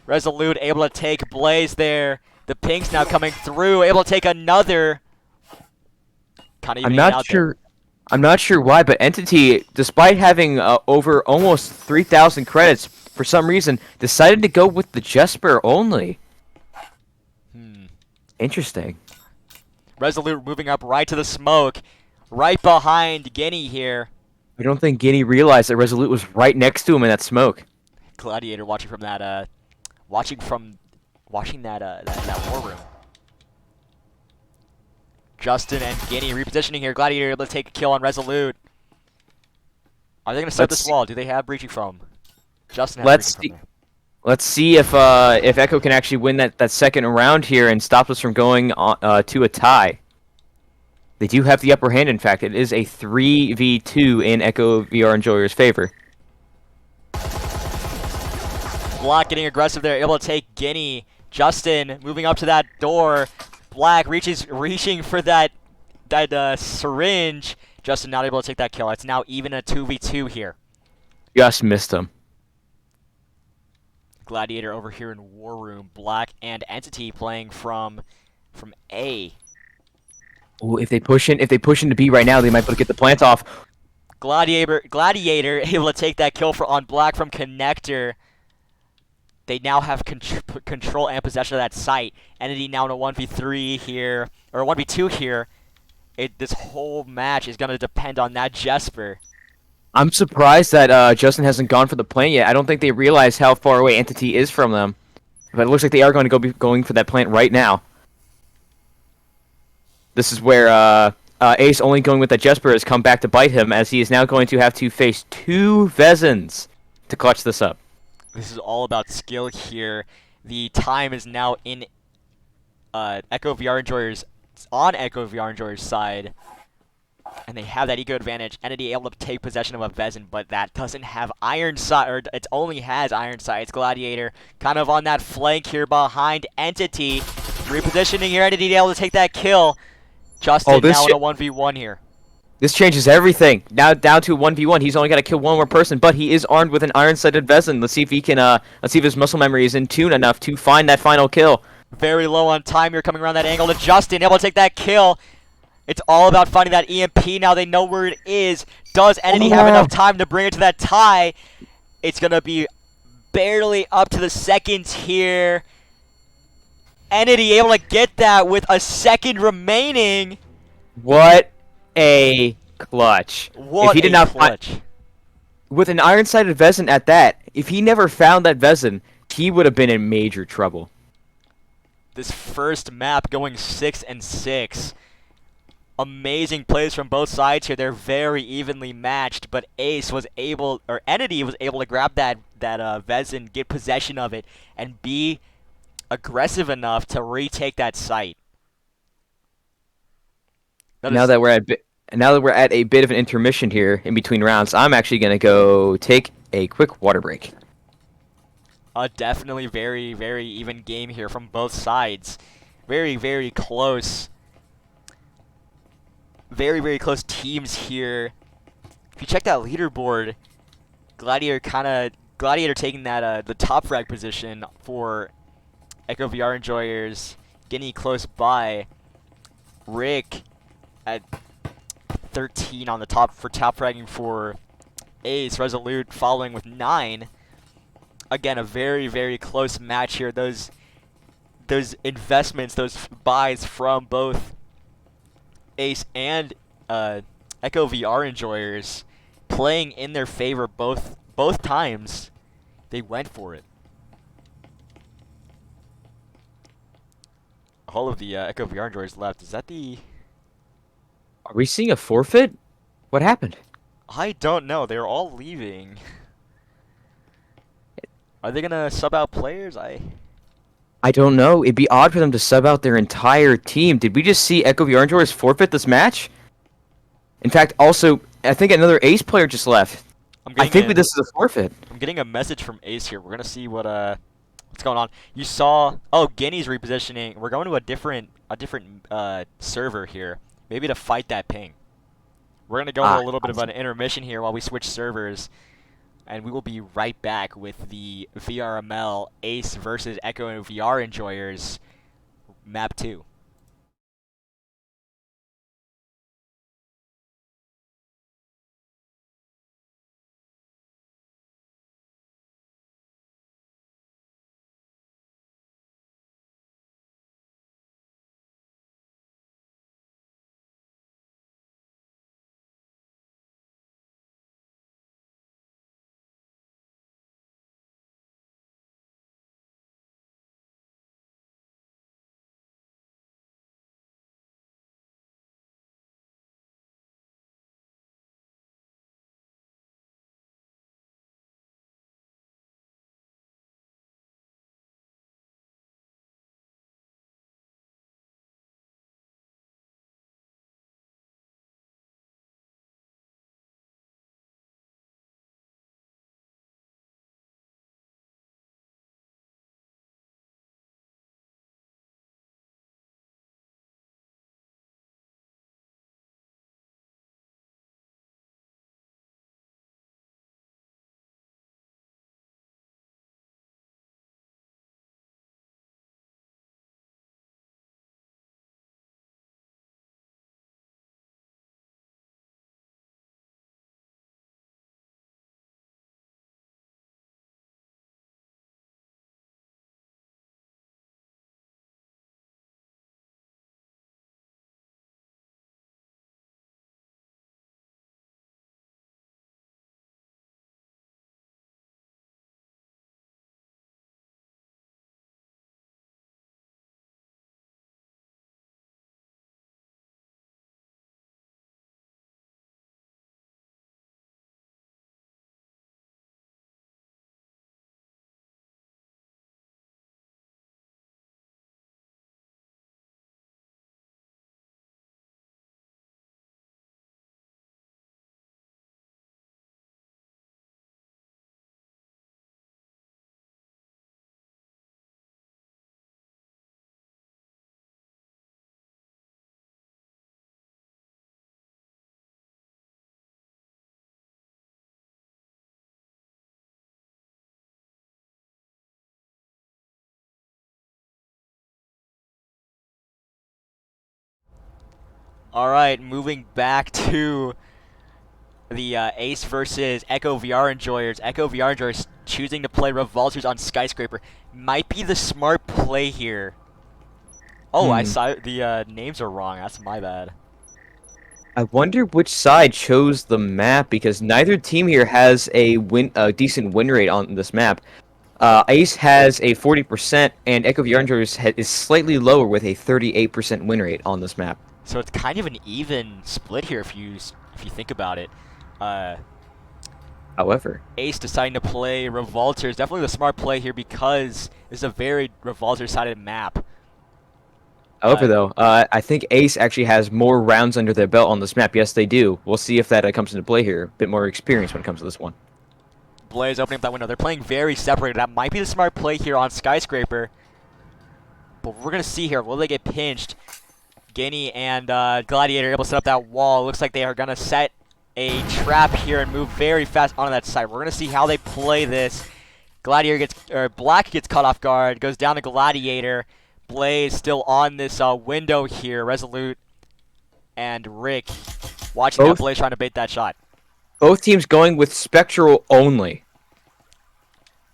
Resolute able to take Blaze there. The ping's now coming through, able to take another. Kind of I'm not sure. I'm not sure why, but Entity, despite having over almost 3,000 credits, for some reason decided to go with the Jesper only. Interesting. Resolute moving up right to the smoke, right behind Guinea here. I don't think Guinea realized that Resolute was right next to him in that smoke. Gladiator watching from that, watching that war room. Justin and Guinea repositioning here. Gladiator able to take a kill on Resolute. Are they going to set this wall? Do they have breaching foam? Justin has breaching foam. Let's see if Echo can actually win that second round here and stop us from going on, to a tie. They do have the upper hand, in fact. It is a 3v2 in Echo VR Enjoyer's favor. Black getting aggressive there, able to take Guinea. Justin moving up to that door. Black reaching for that syringe. Justin not able to take that kill. It's now even a 2v2 here. Just missed him. Gladiator over here in War Room. Black and Entity playing from A. Ooh, if they push into B right now, they might be able to get the plant off. Gladiator able to take that kill on Black from Connector. They now have control and possession of that site. Entity now in a 1v3 here, or a 1v2 here. This whole match is going to depend on that Jesper. I'm surprised that Justin hasn't gone for the plant yet. I don't think they realize how far away Entity is from them. But it looks like they are going to be going for that plant right now. This is where Ace, only going with that Jesper, has come back to bite him, as he is now going to have to face 2 Vezins to clutch this up. This is all about skill here. The time is now in Echo VR Enjoyers, on Echo VR Enjoyers' side. And they have that eco advantage. Entity able to take possession of a Vezin, but that doesn't have iron sight, or it only has iron sights. Gladiator kind of on that flank here behind Entity. Repositioning here, Entity able to take that kill. Justin now in a 1v1 here. This changes everything. Now down to a 1v1. He's only got to kill one more person, but he is armed with an iron-sighted Vezin. Let's see if he can. Let's see if his muscle memory is in tune enough to find that final kill. Very low on time here, coming around that angle to Justin, able to take that kill. It's all about finding that EMP now. They know where it is. Does Entity have enough time to bring it to that tie? It's gonna be barely up to the seconds here. Entity able to get that with a second remaining. What a clutch! If What he did a not find clutch. with an iron-sided Vezin at that, if he never found that Vezin, he would have been in major trouble. This first map going 6 and 6. Amazing plays from both sides here. They're very evenly matched, but Ace was able, or Entity was able to grab that Vezin, get possession of it, and be aggressive enough to retake that site. Now that we're at a bit of an intermission here in between rounds, I'm actually gonna go take a quick water break. A definitely very, very even game here from both sides. Very, very close. Very, very close teams here. If you check that leaderboard, Gladiator taking that the top frag position for Echo VR enjoyers, getting close by. Rick at 13 on the top for top fragging for Ace. Resolute following with 9. Again, a very, very close match here. Those investments, those buys from both Ace and Echo VR enjoyers playing in their favor both times. They went for it. All of the Echo VR enjoyers left. Is that the... Are we seeing a forfeit? What happened? I don't know. They're all leaving. Are they gonna sub out players? I don't know. It'd be odd for them to sub out their entire team. Did we just see Echo VR enjoyers forfeit this match? In fact, also, I think another Ace player just left. I think this is a forfeit. I'm getting a message from Ace here. We're gonna see what's going on. You saw, oh, Guinea's repositioning. We're going to a different server here, maybe to fight that ping. We're gonna go into a little bit of an intermission here while we switch servers, and we will be right back with the VRML Ace versus Echo VR enjoyers map 2. Alright, moving back to the Ace versus Echo VR enjoyers. Echo VR enjoyers choosing to play Revolters on Skyscraper might be the smart play here Oh, I Hmm. saw the names are wrong. That's my bad. I wonder which side chose the map because neither team here has a decent win rate on this map. Ace has a 40% and Echo the Orange is slightly lower with a 38% win rate on this map. So it's kind of an even split here if you think about it. Uh, However, Ace deciding to play Revolter is definitely the smart play here because it's a very Revolter-sided map. however though, I think Ace actually has more rounds under their belt on this map. Yes, they do. We'll see if that comes into play here. A bit more experience when it comes to this one. Blaze opening up that window. They're playing very separated. That might be the smart play here on Skyscraper. But we're going to see here. Will they get pinched? Guinea and Gladiator able to set up that wall. Looks like they are going to set a trap here and move very fast onto that side. We're going to see how they play this. Black gets caught off guard. Goes down to Gladiator. Blaze still on this window here. Resolute and Rick watching that Both Blaze trying to bait that shot. both teams going with Spectral only.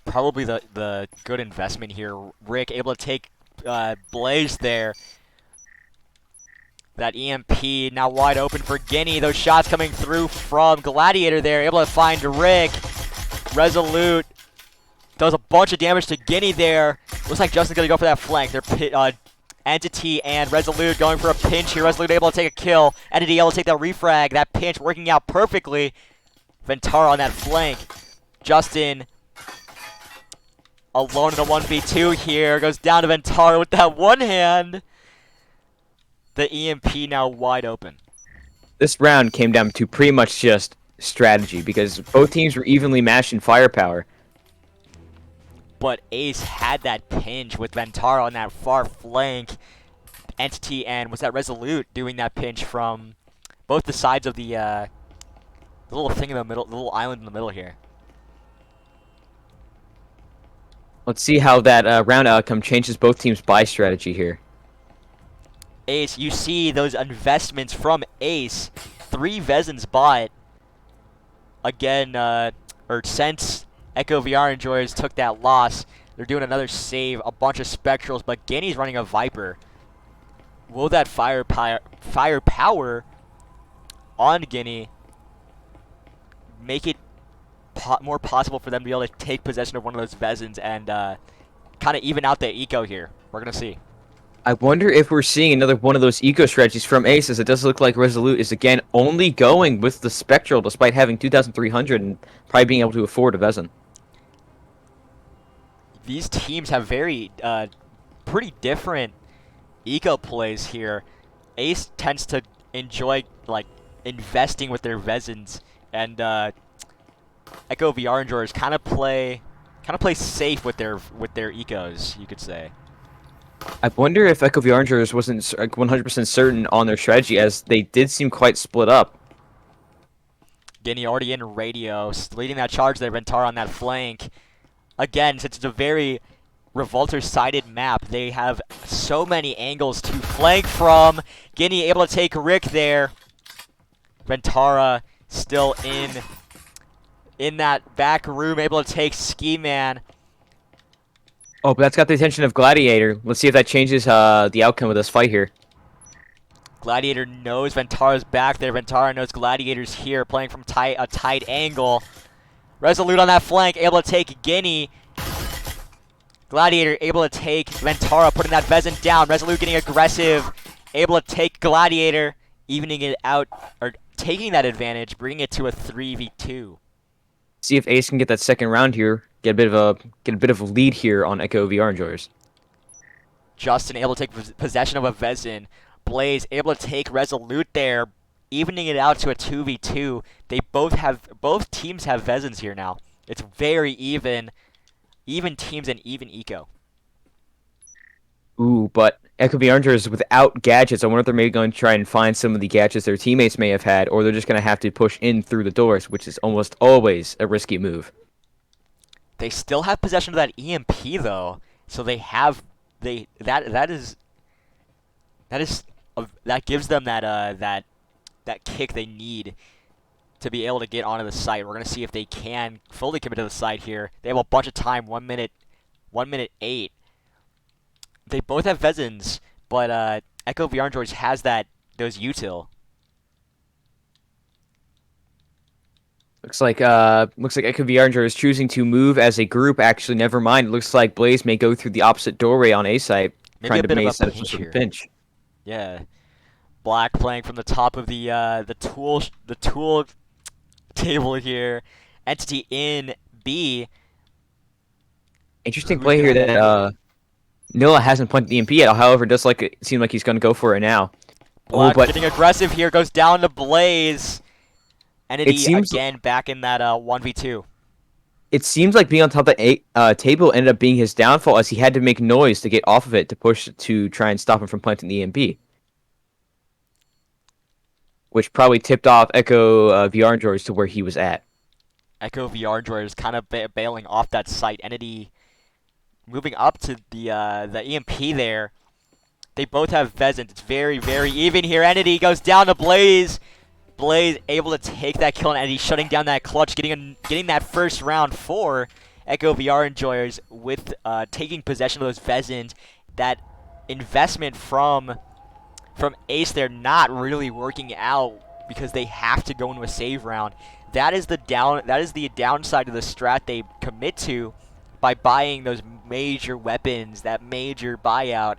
Probably the good investment here. Rick able to take Blaze there. That EMP now wide open for Guinea. Those shots coming through from Gladiator there. Able to find Rick. Resolute does a bunch of damage to Guinea there. Looks like Justin's going to go for that flank. They're Entity and Resolute going for a pinch here. Resolute able to take a kill. Entity able to take that refrag. That pinch working out perfectly. Ventara on that flank. Justin alone in a 1v2 here. Goes down to Ventara with that one hand. The EMP now wide open. This round came down to pretty much just strategy because both teams were evenly matched in firepower. But Ace had that pinch with Ventara on that far flank. Entity and was that Resolute doing that pinch from both the sides of the little thing in the middle, the little island in the middle here. Let's see how that round outcome changes both teams' buy strategy here. Ace, you see those investments from Ace. 3 Vezins bought again, or since Echo VR Enjoyers took that loss. They're doing another save, a bunch of Spectrals, but Guinea's running a Viper. Will that firepower on Guinea make it more possible for them to be able to take possession of one of those Vezins and kind of even out the eco here? We're going to see. I wonder if we're seeing another one of those eco strategies from Ace, as it does look like Resolute is again only going with the Spectral despite having 2,300 and probably being able to afford a Vezin. These teams have very, pretty different eco plays here. Ace tends to enjoy, like, investing with their Vezins, and Echo VR enjoyers kind of play safe with their ecos, you could say. I wonder if Echo the Orangers wasn't 100% certain on their strategy, as they did seem quite split up. Guinea already in radio, leading that charge there. Ventara on that flank. Again, since it's a very Revolter-sided map, they have so many angles to flank from. Guinea able to take Rick there. Ventara still in that back room, able to take Ski Man. Oh, but that's got the attention of Gladiator. Let's see if that changes the outcome of this fight here. Gladiator knows Ventara's back there. Ventara knows Gladiator's here, playing from a tight angle. Resolute on that flank, able to take Guinea. Gladiator able to take Ventara, putting that Vezin down. Resolute getting aggressive, able to take Gladiator, evening it out, or taking that advantage, bringing it to a 3v2. See if Ace can get that second round here. Get a bit of a lead here on Echo VR Enjoyers. Justin able to take possession of a Vezin. Blaze able to take Resolute there, evening it out to a 2v2. Both teams have Vezins here now. It's very even teams and even eco. Ooh, but Echo VR Enjoyers without gadgets. I wonder if they're maybe going to try and find some of the gadgets their teammates may have had, or they're just going to have to push in through the doors, which is almost always a risky move. They still have possession of that EMP though, so that gives them that kick they need to be able to get onto the site. We're gonna see if they can fully commit to the site here. They have a bunch of time, 1 minute 8. They both have Vezins, but Echo VR Androids has those util. Looks like Echo VR is choosing to move as a group. Actually, never mind. It looks like Blaze may go through the opposite doorway on A site, Maybe trying a to bit of may a set up some pinch sort of here. pinch. Yeah, Black playing from the top of the tool table here. Entity in B. Interesting Who's play gonna here have that that lead? Nilla hasn't planted the MP yet. However, it does like it seem like he's going to go for it now. Oh, Black but getting aggressive here, goes down to Blaze. it Entity seems again back in that 1v2. it seems like being on top of the table ended up being his downfall, as he had to make noise to get off of it to push to try and stop him from planting the EMP, which probably tipped off Echo VR Androids to where he was at. Echo VR Droid is kind of bailing off that site. Entity moving up to the EMP there. They both have Pheasant. It's very, very even here. Entity goes down to Blaze. Blaze able to take that kill on Entity, shutting down that clutch, getting that first round for Echo VR Enjoyers with taking possession of those Pheasant. That investment from Ace, they're not really working out because they have to go into a save round. That is the downside of the strat they commit to by buying those major weapons, that major buyout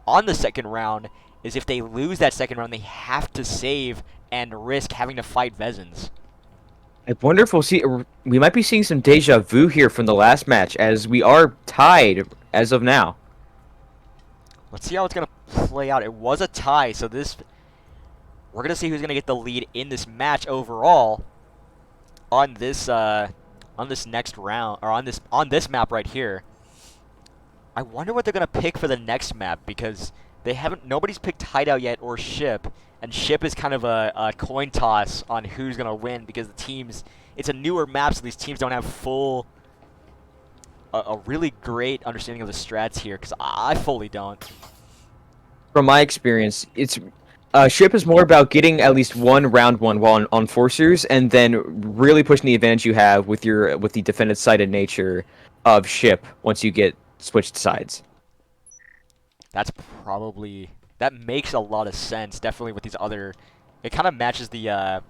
on the second round, is if they lose that second round, they have to save and risk having to fight Vezins. I wonder if we might be seeing some deja vu here from the last match, as we are tied as of now. Let's see how it's going to play out. It was a tie, so we're going to see who's going to get the lead in this match overall on this next round, or on this map right here. I wonder what they're going to pick for the next map, because nobody's picked Hideout yet or Ship, and Ship is kind of a coin toss on who's going to win, because it's a newer map, so these teams don't have a really great understanding of the strats here, because I fully don't. From my experience, Ship is more about getting at least one round one while on Forcers, and then really pushing the advantage you have with the defended-sided nature of Ship once you get switched sides. That makes a lot of sense, definitely with these other. It kind of matches it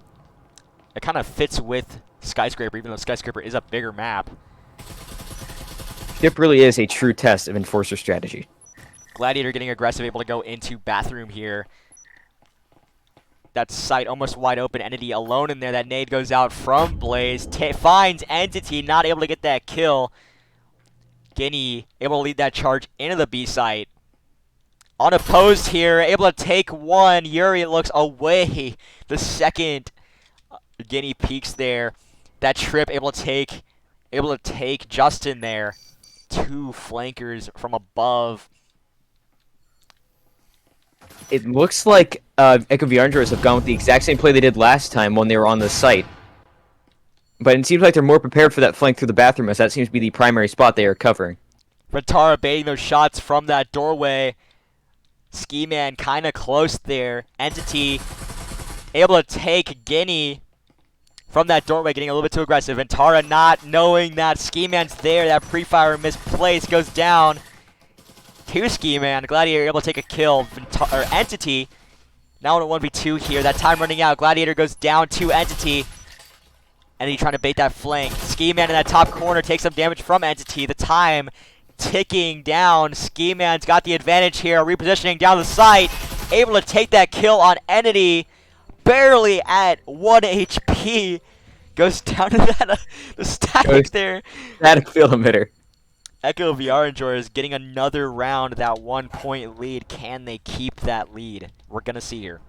kind of fits with Skyscraper, even though Skyscraper is a bigger map. Ship really is a true test of Enforcer strategy. Gladiator getting aggressive, able to go into bathroom here. That site almost wide open. Entity alone in there. That nade goes out from Blaze. Finds Entity, not able to get that kill. Guinea able to lead that charge into the B site. Unopposed here, able to take one. Yuri looks away. The second Guinea peeks there. That trip able to take Justin there. Two flankers from above. It looks like Echo VR Androids have gone with the exact same play they did last time when they were on the site. But it seems like they're more prepared for that flank through the bathroom, as that seems to be the primary spot they are covering. Rentara baiting those shots from that doorway. Ski Man kind of close there. Entity able to take Guinea from that doorway, getting a little bit too aggressive. Ventara not knowing that Ski Man's there. That pre-fire misplaced, goes down to Ski Man. Gladiator able to take a kill. Entity now in a 1v2 here. That time running out. Gladiator goes down to Entity. Entity trying to bait that flank. Ski Man in that top corner takes some damage from Entity. The time ticking down. Ski Man's got the advantage here. Repositioning down the site. Able to take that kill on Entity. Barely at 1 HP. Goes down to that the static there. Static field emitter. Echo VR Enjoyers getting another round, that 1 point lead. Can they keep that lead? We're going to see here.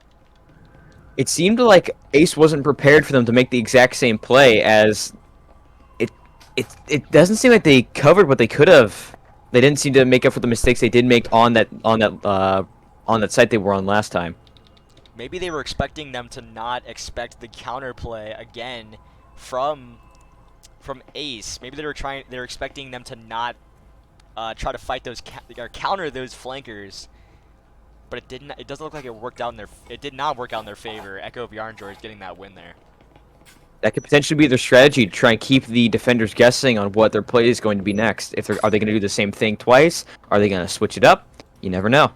It seemed like Ace wasn't prepared for them to make the exact same play, as it doesn't seem like they covered what they could have. They didn't seem to make up for the mistakes they did make on that site they were on last time. Maybe they were expecting them to not expect the counterplay again from Ace. Maybe they were expecting them to not try to fight those or counter those flankers. But it didn't. It doesn't look like it worked out in their. It did not work out in their favor. Echo VR Enjoy is getting that win there. That could potentially be their strategy, to try and keep the defenders guessing on what their play is going to be next. Are they going to do the same thing twice? Are they going to switch it up? You never know.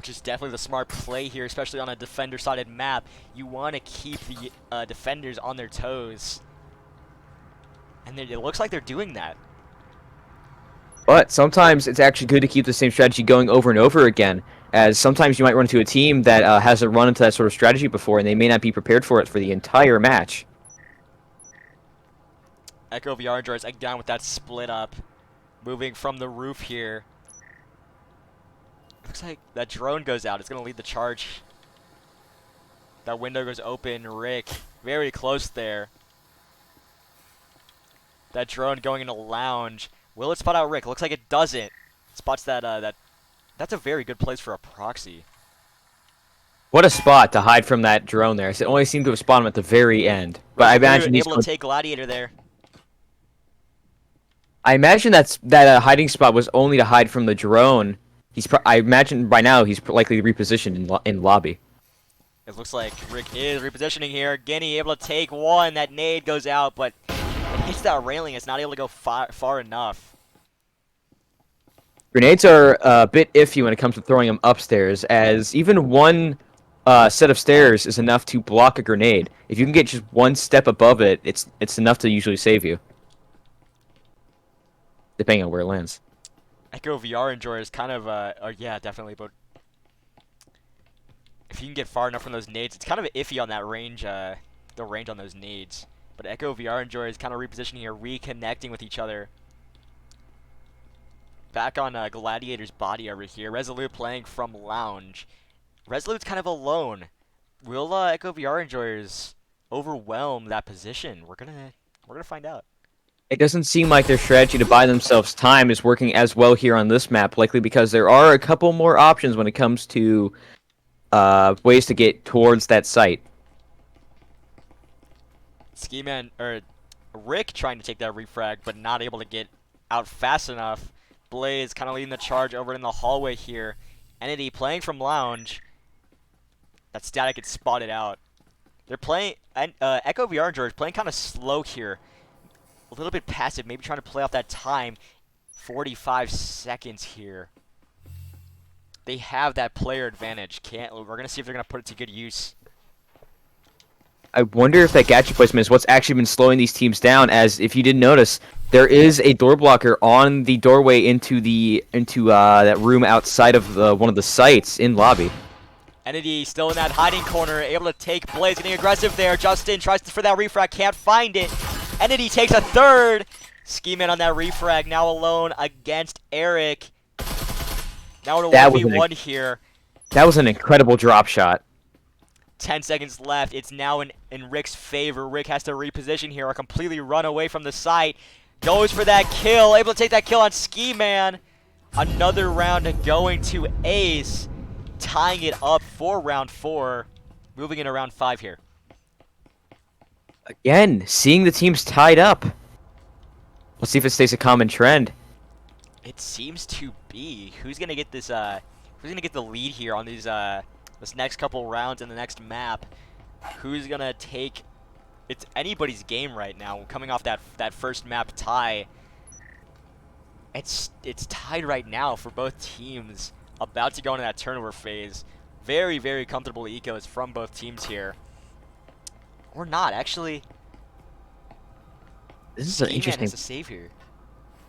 which is definitely the smart play here, especially on a defender-sided map. You want to keep the defenders on their toes. And it looks like they're doing that. But sometimes it's actually good to keep the same strategy going over and over again, as sometimes you might run into a team that hasn't run into that sort of strategy before, and they may not be prepared for it for the entire match. Echo VR Androids again with that split up. Moving from the roof here. Looks like that drone goes out. It's going to lead the charge. That window goes open. Rick, very close there. That drone going into lounge. Will it spot out Rick? Looks like it doesn't. Spots that, that's a very good place for a proxy. What a spot to hide from that drone there. It only seemed to have spawned him at the very end. But I imagine he's able to take Gladiator there. I imagine that hiding spot was only to hide from the drone. I imagine by now he's likely repositioned in lobby. It looks like Rick is repositioning here. Guinea able to take one. That nade goes out, but it hits that railing. It's not able to go far enough. Grenades are a bit iffy when it comes to throwing them upstairs, as even one set of stairs is enough to block a grenade. If you can get just one step above it, it's enough to usually save you, depending on where it lands. Echo VR Enjoyer is kind of, yeah, definitely, but if you can get far enough from those nades, it's kind of iffy on that range, the range on those nades. But Echo VR Enjoyer is kind of repositioning here, reconnecting with each other. Back on Gladiator's body over here. Resolute playing from lounge. Resolute's kind of alone. Will Echo VR Enjoyers overwhelm that position? We're gonna find out. It doesn't seem like their strategy to buy themselves time is working as well here on this map, likely because there are a couple more options when it comes to ways to get towards that site. Ski Man, or Rick trying to take that refrag, but not able to get out fast enough. Blaze kind of leading the charge over in the hallway here. Entity playing from lounge. That static gets spotted out. They're playing, Echo VR Enjoyer is playing kind of slow here. A little bit passive, maybe trying to play off that time. 45 seconds here. They have that player advantage. We're going to see if they're going to put it to good use. I wonder if that gadget placement is what's actually been slowing these teams down, as if you didn't notice, there is a door blocker on the doorway into that room outside of one of the sites in lobby. Entity still in that hiding corner, able to take Blaze, getting aggressive there. Justin tries for that refrag, can't find it. Entity takes a third. Ski Man on that refrag, now alone against Eric. Now in a 1v1 here. That was an incredible drop shot. 10 seconds left. It's now in Rick's favor. Rick has to reposition here or completely run away from the site. Goes for that kill. Able to take that kill on Ski Man. Another round going to Ace. Tying it up for round 4. Moving into round 5 here. Again, seeing the teams tied up. Let's see if it stays a common trend. It seems to be. Who's gonna get this? Who's gonna get the lead here on these? This next couple rounds in the next map? Who's gonna take? It's anybody's game right now. Coming off that first map tie. It's tied right now for both teams. About to go into that turnover phase. Very, very comfortable ecos from both teams here. Or not, actually. This is an interesting. Has to save here.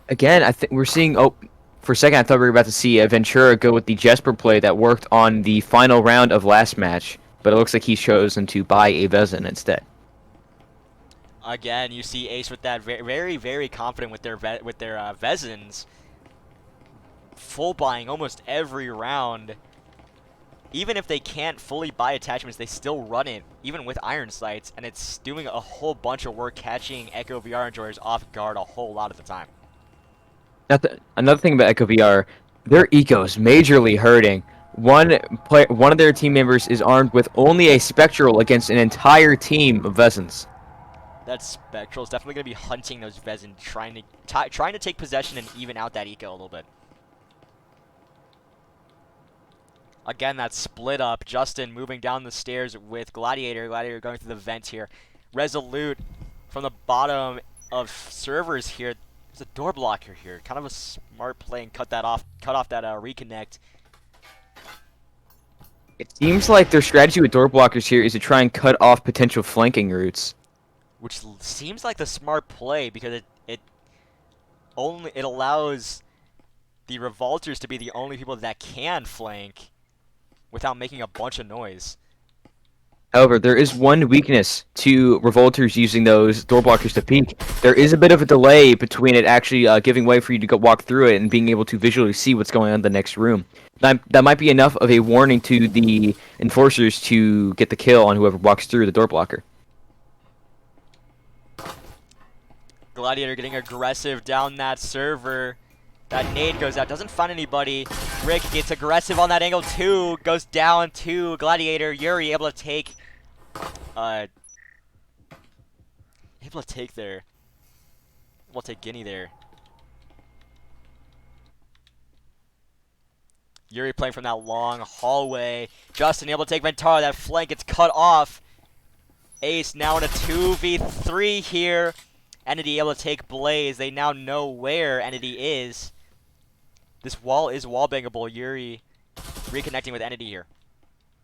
Again, I think we're seeing. Oh, for a second, I thought we were about to see Ventura go with the Jesper play that worked on the final round of last match, but it looks like he's chosen to buy a Vezin instead. Again, you see Ace with that very, very confident with their Vezins. Full buying almost every round. Even if they can't fully buy attachments, they still run it, even with iron sights, and it's doing a whole bunch of work catching Echo VR Enjoyers off guard a whole lot of the time. Another thing about Echo VR, their eco is majorly hurting. One of their team members is armed with only a Spectral against an entire team of Vezins. That Spectral is definitely going to be hunting those Vezins, trying to take possession and even out that eco a little bit. Again, that split up. Justin moving down the stairs with Gladiator. Gladiator going through the vent here. Resolute from the bottom of servers here. There's a door blocker here. Kind of a smart play and cut off that reconnect. It seems like their strategy with door blockers here is to try and cut off potential flanking routes. Which seems like the smart play because it allows the revolters to be the only people that can flank without making a bunch of noise. However, there is one weakness to revolters using those door blockers to peek. There is a bit of a delay between it actually giving way for you to go walk through it and being able to visually see what's going on in the next room. That might be enough of a warning to the enforcers to get the kill on whoever walks through the door blocker. Gladiator getting aggressive down that server. That nade goes out, doesn't find anybody. Rick gets aggressive on that angle too, goes down to Gladiator. Yuri able to take, able to take there. We'll take Guinea there. Yuri playing from that long hallway. Justin able to take Ventara. That flank gets cut off. Ace now in a 2v3 here. Entity able to take Blaze. They now know where Entity is. This wall is wall bangable. Yuri reconnecting with Entity here.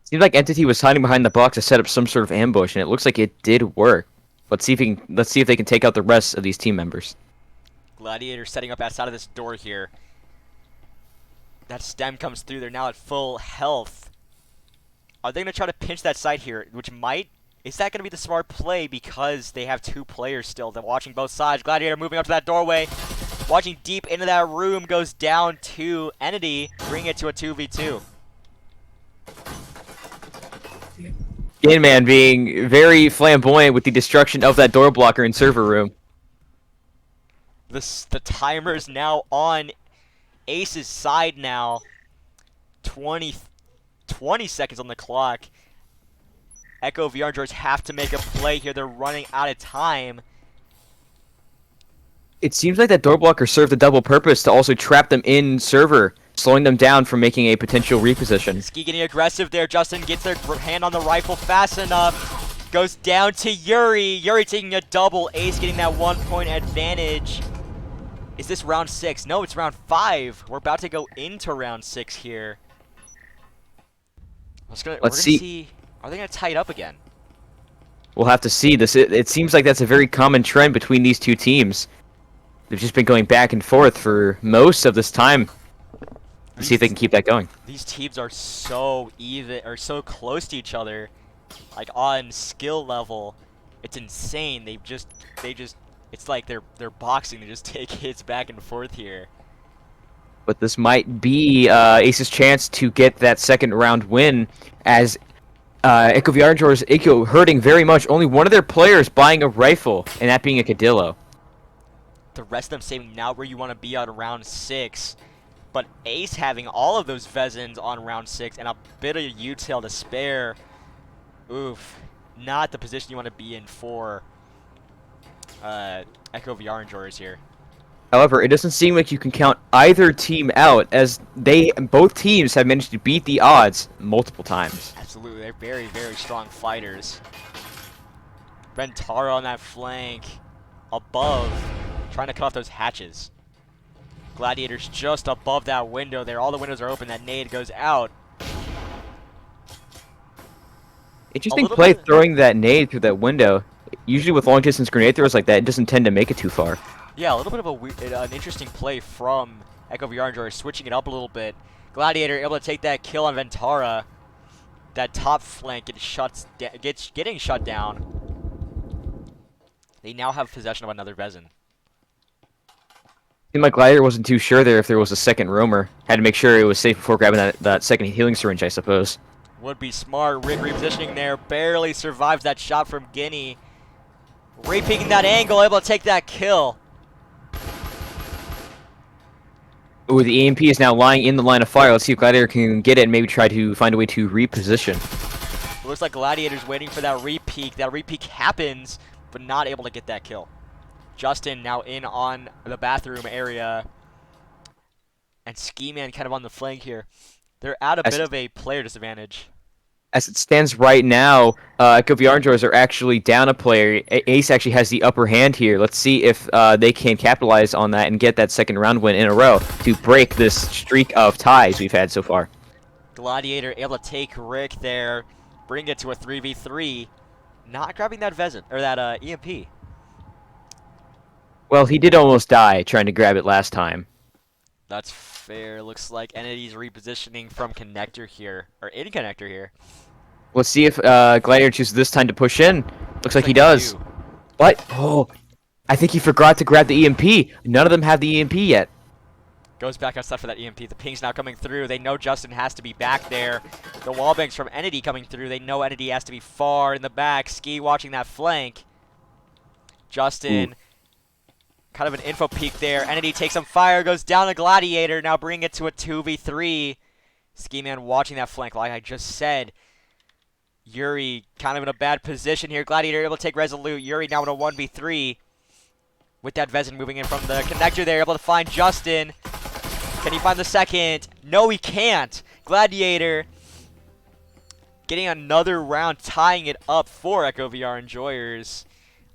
Seems like Entity was hiding behind the box to set up some sort of ambush, and it looks like it did work. Let's see if they can take out the rest of these team members. Gladiator setting up outside of this door here. That stem comes through. They're now at full health. Are they going to try to pinch that side here? Which might... Is that going to be the smart play because they have two players still? They're watching both sides. Gladiator moving up to that doorway. Watching deep into that room. Goes down to Entity. Bring it to a 2v2. Man being very flamboyant with the destruction of that door blocker in server room. The timer's now on Ace's side now. 20 seconds on the clock. Echo VR Droids have to make a play here. They're running out of time. It seems like that door blocker served a double purpose to also trap them in server, slowing them down from making a potential reposition. Ski getting aggressive there. Justin gets their hand on the rifle fast enough. Goes down to Yuri. Yuri taking a double. Ace getting that 1 point advantage. Is this round 6? No, it's round 5. We're about to go into round 6 here. Let's see. Are they going to tie it up again? We'll have to see. It seems like that's a very common trend between these two teams. They've just been going back and forth for most of this time. Let's see if they can keep that going. These teams are so even, or so close to each other, like on skill level. It's insane. It's like they're boxing. They just take hits back and forth here. But this might be Ace's chance to get that second round win, as Echo VR Droids Echo hurting very much. Only one of their players buying a rifle, and that being a Cadillo. The rest of them saying not where you want to be on round 6. But Ace having all of those Vezins on round 6 and a bit of util to spare. Oof. Not the position you want to be in for Echo VR Enjoyers here. However, it doesn't seem like you can count either team out, as both teams have managed to beat the odds multiple times. Absolutely. They're very, very strong fighters. Ventara on that flank. Above. Trying to cut off those hatches. Gladiator's just above that window there. All the windows are open. That nade goes out. Interesting play throwing that nade through that window. Usually with long distance grenade throws like that, it doesn't tend to make it too far. Yeah, a little bit of an interesting play from Echo VR Enjoyer, switching it up a little bit. Gladiator able to take that kill on Ventara. That top flank getting shut down. They now have possession of another Vezin. Seemed like Gladiator wasn't too sure there if there was a second roamer. Had to make sure it was safe before grabbing that second healing syringe, I suppose. Would be smart. Rick repositioning there. Barely survives that shot from Guinea. Re-peeking that angle, able to take that kill. Ooh, the EMP is now lying in the line of fire. Let's see if Gladiator can get it and maybe try to find a way to reposition. It looks like Gladiator's waiting for that re-peek. That re-peek happens, but not able to get that kill. Justin now in on the bathroom area. And Ski Man kind of on the flank here. They're at a bit of a player disadvantage. As it stands right now, Echo VR Droids are actually down a player. Ace actually has the upper hand here. Let's see if they can capitalize on that and get that second round win in a row to break this streak of ties we've had so far. Gladiator able to take Rick there, bring it to a 3v3. Not grabbing that Vezin, or that EMP. Well, he did almost die trying to grab it last time. That's fair. Looks like Entity's repositioning from connector here, or in connector here. Let's see if Gladiator chooses this time to push in. Looks like he they does. do. But, oh, I think he forgot to grab the EMP. None of them have the EMP yet. Goes back outside for that EMP. The ping's now coming through. They know Justin has to be back there. The wall banks from Entity coming through. They know Entity has to be far in the back. Ski watching that flank. Justin, kind of an info peek there. Entity takes some fire, goes down to Gladiator. Now bring it to a 2v3. Ski Man watching that flank, like I just said. Yuri kind of in a bad position here. Gladiator able to take Resolute. Yuri now in a 1v3. With that Vezin moving in from the connector there, able to find Justin. Can he find the second? No, he can't. Gladiator getting another round, tying it up for Echo VR enjoyers.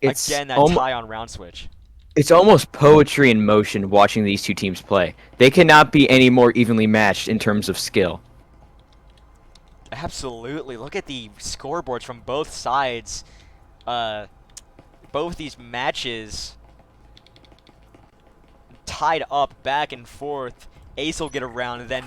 Again, that tie on round switch. It's almost poetry in motion watching these two teams play. They cannot be any more evenly matched in terms of skill. Absolutely. Look at the scoreboards from both sides. Both these matches tied up back and forth. Ace will get around, and then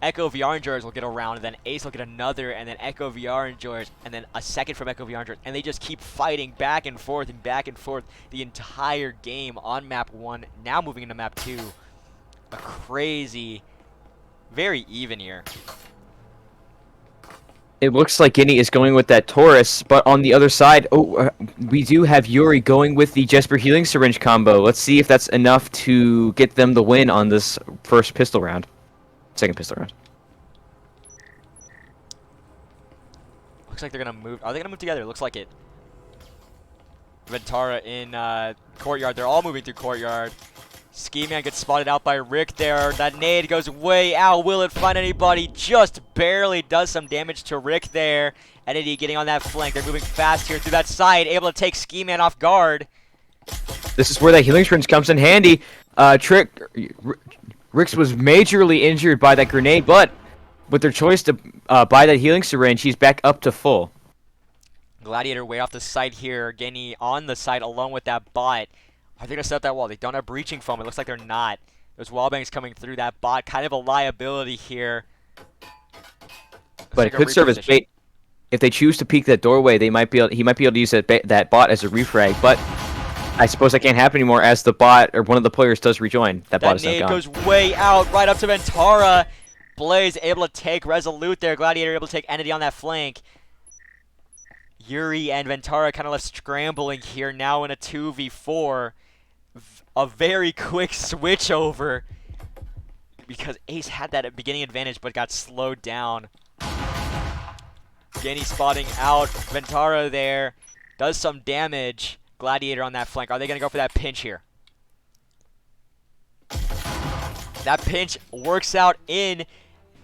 Echo VR enjoyers will get around, and then Ace will get another, and then Echo VR enjoyers, and then a second from Echo VR enjoyers, and they just keep fighting back and forth the entire game on map 1. Now moving into map 2. A crazy, very even here. It looks like Guinea is going with that Taurus, but on the other side, we do have Yuri going with the Jesper Healing Syringe combo. Let's see if that's enough to get them the win on this first pistol round. Second pistol round. Looks like they're going to move. Are they going to move together? Looks like it. Ventara in courtyard. They're all moving through courtyard. Ski Man gets spotted out by Rick there. That nade goes way out. Will it find anybody? Just barely does some damage to Rick there. Entity getting on that flank. They're moving fast here through that side. Able to take Ski Man off guard. This is where that healing syringe comes in handy. Rix was majorly injured by that grenade, but with their choice to buy that healing syringe, he's back up to full. Gladiator way off the side here. Guinea on the side along with that bot. Are they going to set up that wall? They don't have breaching foam. It looks like they're not. There's wall bangs coming through that bot. Kind of a liability here. But it could serve as bait. If they choose to peek that doorway, he might be able to use that bot as a refrag. But I suppose that can't happen anymore as the bot or one of the players does rejoin. That bot is now nade gone. Goes way out, right up to Ventara. Blaze able to take Resolute there. Gladiator able to take Entity on that flank. Yuri and Ventara kind of left scrambling here. Now in a 2v4. A very quick switch over because Ace had that beginning advantage but got slowed down. Guinea spotting out. Ventara there. Does some damage. Gladiator on that flank. Are they going to go for that pinch here? That pinch works out in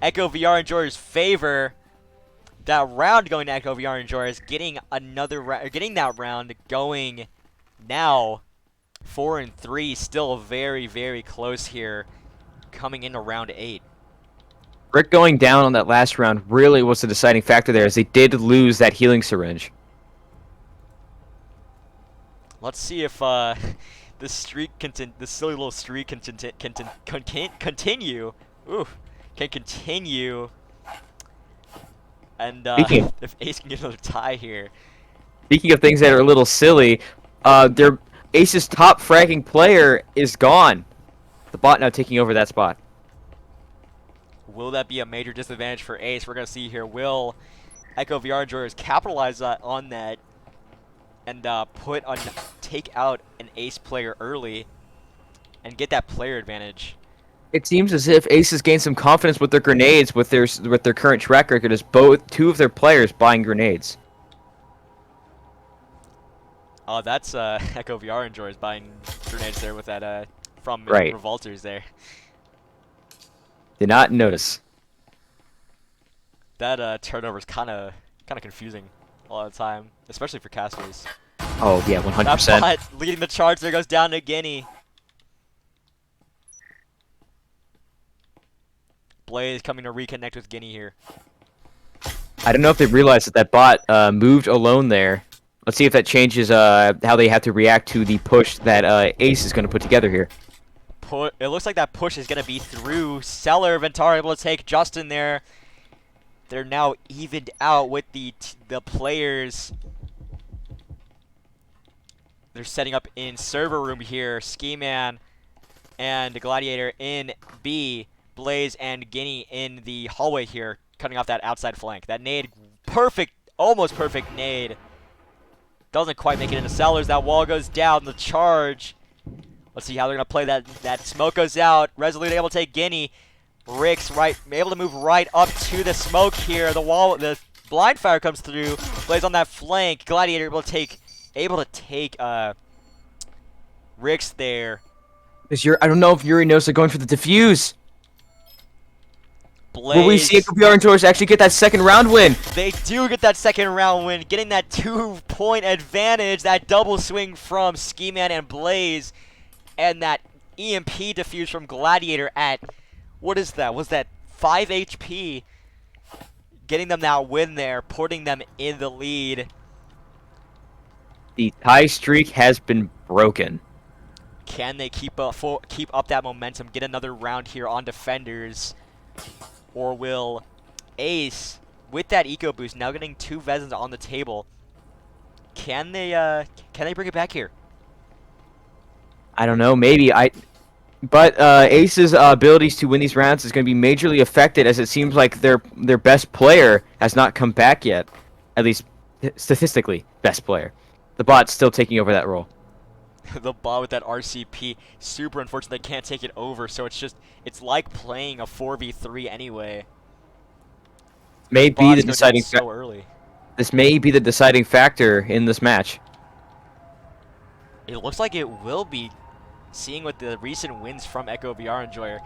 Echo VR enjoyers' favor. That round going to Echo VR enjoyers, getting that round going now. 4 and 3, still very, very close here, coming into round 8. Rick going down on that last round really was the deciding factor there, as they did lose that healing syringe. Let's see if the silly little streak can continue. Oof, can continue. And if Ace can get another tie here. Speaking of things that are a little silly, Ace's top fragging player is gone. The bot now taking over that spot. Will that be a major disadvantage for Ace? We're going to see here. Will Echo VR enjoyers capitalize on that and take out an Ace player early and get that player advantage? It seems as if Ace has gained some confidence with their grenades with their current track record as two of their players buying grenades. Oh, that's Echo VR enjoyers buying grenades there with that from right. Revolters there. Did not notice. That turnover is kind of confusing a lot of the time, especially for casters. Oh yeah, 100%. That bot leading the charge there goes down to Guinea. Blaze coming to reconnect with Guinea here. I don't know if they realized that that bot moved alone there. Let's see if that changes how they have to react to the push that Ace is going to put together here. It looks like that push is going to be through. Seller, Ventara able to take Justin there. They're now evened out with the players. They're setting up in server room here. Ski Man and Gladiator in B. Blaze and Guinea in the hallway here, cutting off that outside flank. That nade, perfect, almost perfect nade. Doesn't quite make it into Sellers. That wall goes down. The charge. Let's see how they're going to play that. That smoke goes out. Resolute able to take Guinea. Rick's able to move right up to the smoke here. The blind fire comes through. Blaze on that flank. Gladiator able to take Rick's there. I don't know if Yuri knows they're going for the defuse. Blaze. Will we see VR and George actually get that second round win? They do get that second round win, getting that 2-point advantage. That double swing from Ski Man and Blaze, and that EMP defuse from Gladiator at, what is that? Was that 5 HP? Getting them that win there, putting them in the lead. The tie streak has been broken. Can they keep up that momentum, get another round here on defenders? Or will Ace, with that eco boost, now getting 2 Vezins on the table, can they bring it back here? I don't know, maybe. But Ace's abilities to win these rounds is going to be majorly affected, as it seems like their best player has not come back yet. At least statistically, best player. The bot's still taking over that role. The bot with that RCP, super unfortunate they can't take it over, so it's like playing a 4v3 anyway. May be the deciding so early. This may be the deciding factor in this match. It looks like it will be, seeing with the recent wins from Echo VR Enjoyer.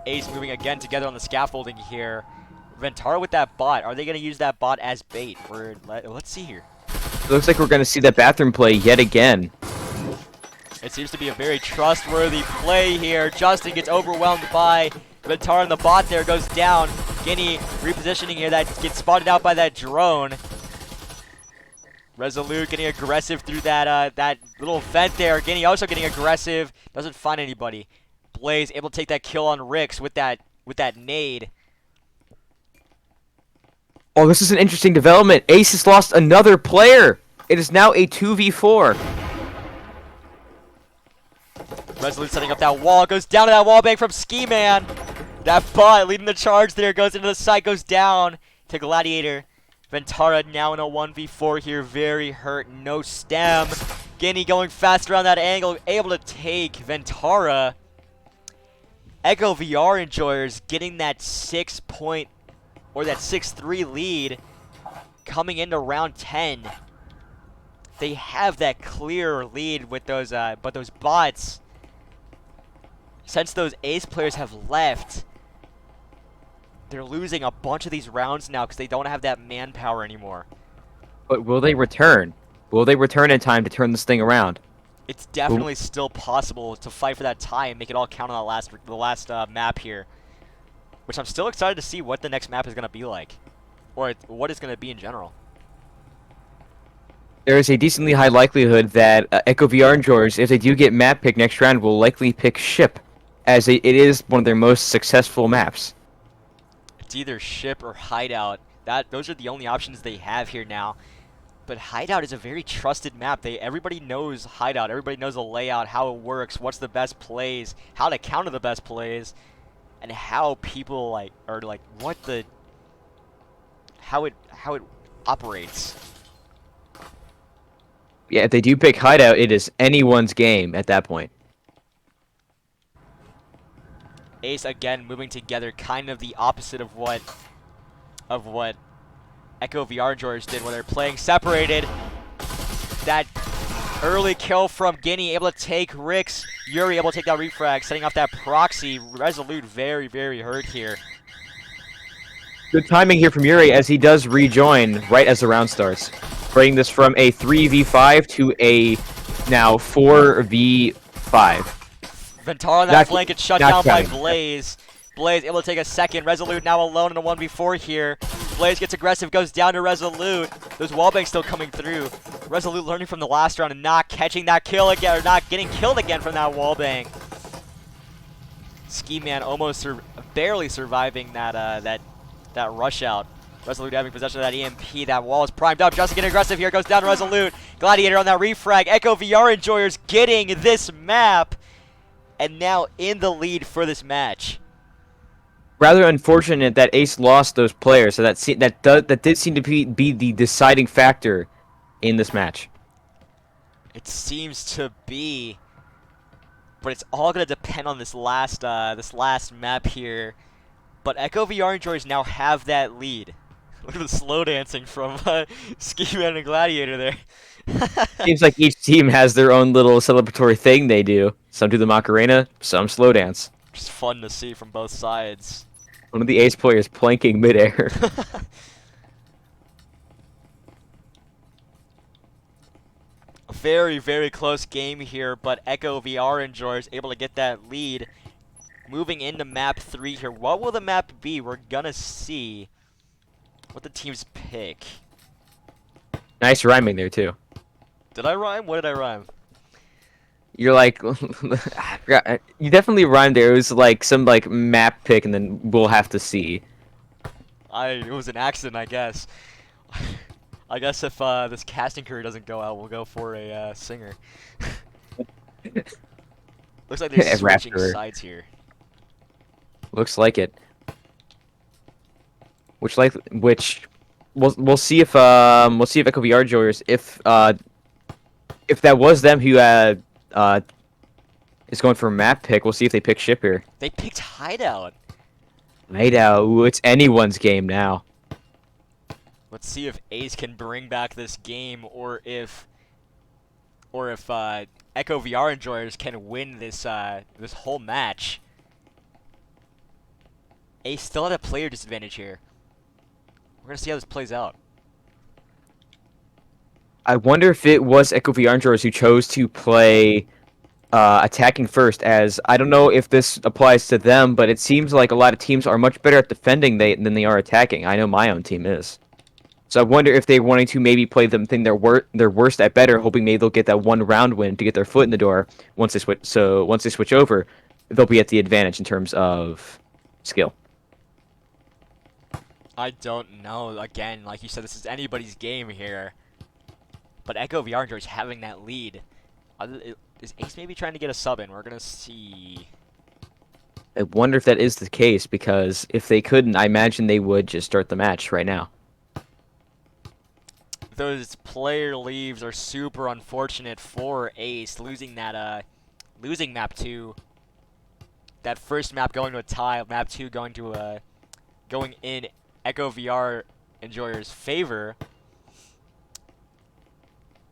Ace moving again together on the scaffolding here. Ventara with that bot. Are they going to use that bot as bait? Let's see here. It looks like we're going to see that bathroom play yet again. It seems to be a very trustworthy play here. Justin gets overwhelmed by Ventara, and the bot there goes down. Guinea repositioning here, that gets spotted out by that drone. Resolute getting aggressive through that little vent there. Guinea also getting aggressive. Doesn't find anybody. Blaze able to take that kill on Rix with that nade. Oh, this is an interesting development. Ace has lost another player. It is now a 2v4. Resolute setting up that wall. Goes down to that wall bang from Ski Man. That bot leading the charge there. Goes into the site. Goes down to Gladiator. Ventara now in a 1v4 here. Very hurt. No stem. Guinea going fast around that angle. Able to take Ventara. Echo VR Enjoyers getting that 6-point or that 6-3 lead coming into round 10. They have that clear lead with those but those bots, since those Ace players have left, they're losing a bunch of these rounds now because they don't have that manpower anymore. But will they return? Will they return in time to turn this thing around? It's definitely still possible to fight for that tie and make it all count on the last map here. Which I'm still excited to see what the next map is going to be like. Or what it's going to be in general. There is a decently high likelihood that Echo VR Enjoyers, if they do get map pick next round, will likely pick Ship, as it is one of their most successful maps. It's either Ship or Hideout. Those are the only options they have here now. But Hideout is a very trusted map. Everybody knows Hideout. Everybody knows the layout, how it works, what's the best plays, how to counter the best plays, and how people how it operates. Yeah, if they do pick Hideout, it is anyone's game at that point. Ace again moving together, kind of the opposite of what Echo VR Enjoyers did when they're playing separated. That early kill from Guinea, able to take Rix. Yuri able to take that refrag, setting off that proxy. Resolute very, very hurt here. Good timing here from Yuri as he does rejoin right as the round starts. Bringing this from a 3v5 to a now 4v5. Ventara on that flank gets shut down by Blaze. Blaze able to take a second. Resolute now alone in a 1v4 here. Blaze gets aggressive, goes down to Resolute. Those wallbangs still coming through. Resolute learning from the last round and not catching that kill again, or not getting killed again from that wallbang. Ski Man almost barely surviving that rush out. Resolute having possession of that EMP. That wall is primed up. Justin getting aggressive here. Goes down to Resolute. Gladiator on that refrag. Echo VR Enjoyers getting this map. And now in the lead for this match. Rather unfortunate that Ace lost those players, so that did seem to be the deciding factor in this match. It seems to be, but it's all gonna depend on this last map here. But Echo VR Enjoyers now have that lead. Look at the slow dancing from Ski Man and Gladiator there. Seems like each team has their own little celebratory thing they do. Some do the Macarena, some slow dance. Just fun to see from both sides. One of the Ace players planking midair. A very, very close game here, but Echo VR Enjoyers able to get that lead. Moving into map 3 here. What will the map be? We're gonna see what the teams pick. Nice rhyming there, too. Did I rhyme? What did I rhyme? You're like, you definitely rhymed there. It was like some like map pick, and then we'll have to see. It was an accident, I guess. I guess if this casting career doesn't go out, we'll go for a singer. Looks like they're switching sides here. Looks like it. Which we'll see if Echo VR Joyers if that was them who is going for a map pick. We'll see if they pick ship here. They picked Hideout. Hideout. Ooh, it's anyone's game now. Let's see if Ace can bring back this game, or if Echo VR Enjoyers can win this this whole match. Ace still at a player disadvantage here. We're gonna see how this plays out. I wonder if it was Echo VR Enjoyers who chose to play attacking first, as I don't know if this applies to them, but it seems like a lot of teams are much better at defending than they are attacking. I know my own team is. So I wonder if they're wanting to maybe play them thing their worst at better, hoping maybe they'll get that one round win to get their foot in the door once they switch. So once they switch over, they'll be at the advantage in terms of skill. I don't know. Again, like you said, this is anybody's game here. But Echo VR Enjoyers having that lead. Is Ace maybe trying to get a sub in? We're gonna see. I wonder if that is the case, because if they couldn't, I imagine they would just start the match right now. Those player leaves are super unfortunate for Ace, losing that losing map 2. That first map going to a tie, map 2 going to going in Echo VR Enjoyers' favor.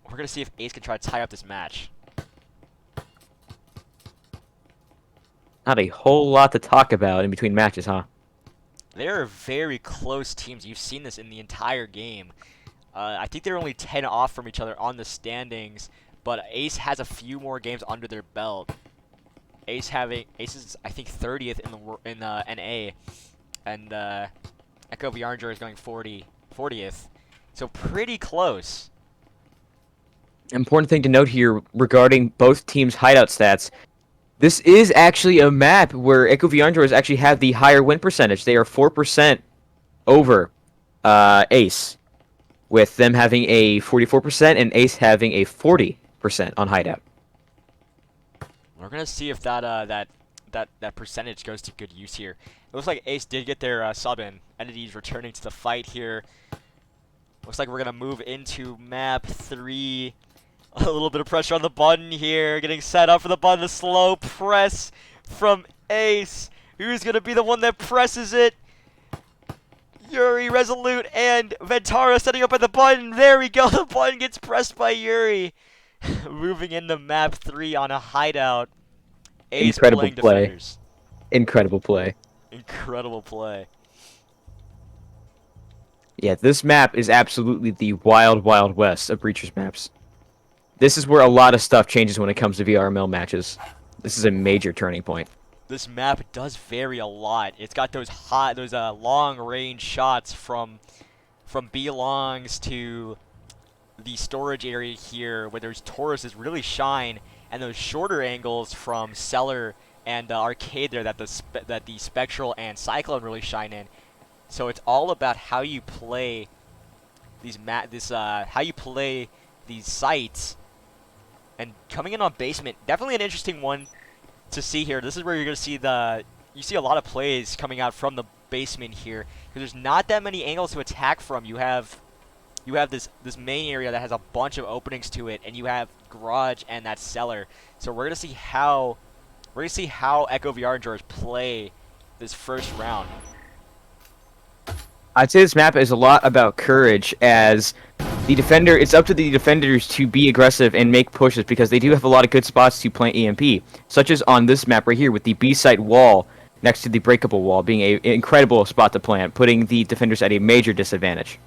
We're gonna see if Ace can try to tie up this match. Not a whole lot to talk about in between matches, huh? They are very close teams. You've seen this in the entire game. I think they're only 10 off from each other on the standings, but Ace has a few more games under their belt. Ace is I think 30th in the NA, and Echo VR Enjoyer is going 40th. So pretty close. Important thing to note here regarding both teams' hideout stats. This is actually a map where Echo VR Enjoyers actually have the higher win percentage. They are 4% over Ace, with them having a 44% and Ace having a 40% on hideout. We're gonna see if that percentage goes to good use here. It looks like Ace did get their sub in. Entities returning to the fight here. Looks like we're gonna move into map 3. A little bit of pressure on the button here. Getting set up for the button. The slow press from Ace. Who's gonna be the one that presses it? Yuri, Resolute, and Ventara setting up at the button. There we go. The button gets pressed by Yuri. Moving into map 3 on a hideout. Ace Incredible playing play. defenders. Incredible play. Incredible play. Yeah, this map is absolutely the wild, wild west of Breachers maps. This is where a lot of stuff changes when it comes to VRML matches. This is a major turning point. this map does vary a lot. It's got those long range shots from B-longs to the storage area here, where there's Tauruses really shine, and those shorter angles from Cellar and Arcade there that the Spectral and Cyclone really shine in. So it's all about how you play how you play these sites. And coming in on basement, definitely an interesting one to see here. This is where you're gonna see you see a lot of plays coming out from the basement here, because there's not that many angles to attack from. You have this main area that has a bunch of openings to it, and you have garage and that cellar. So we're gonna see how Echo VR enjoyers play this first round. I'd say this map is a lot about courage, as the defender. It's up to the defenders to be aggressive and make pushes, because they do have a lot of good spots to plant EMP, such as on this map right here with the B site wall next to the breakable wall being an incredible spot to plant, putting the defenders at a major disadvantage.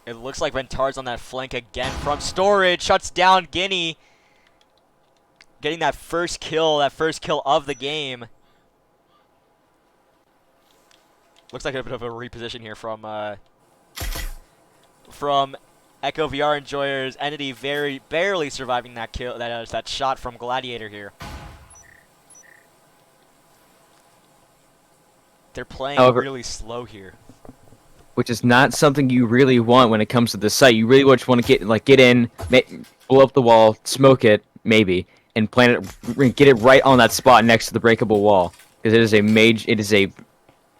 It looks like Ventar's on that flank again from storage, shuts down Guinea, getting that first kill of the game. Looks like a bit of a reposition here from Echo VR enjoyers. Entity barely surviving that kill, that shot from Gladiator here. They're playing really slow here, which is not something you really want when it comes to this site. You really just want to get in, blow up the wall, smoke it maybe, and plant it, get it right on that spot next to the breakable wall, because it is a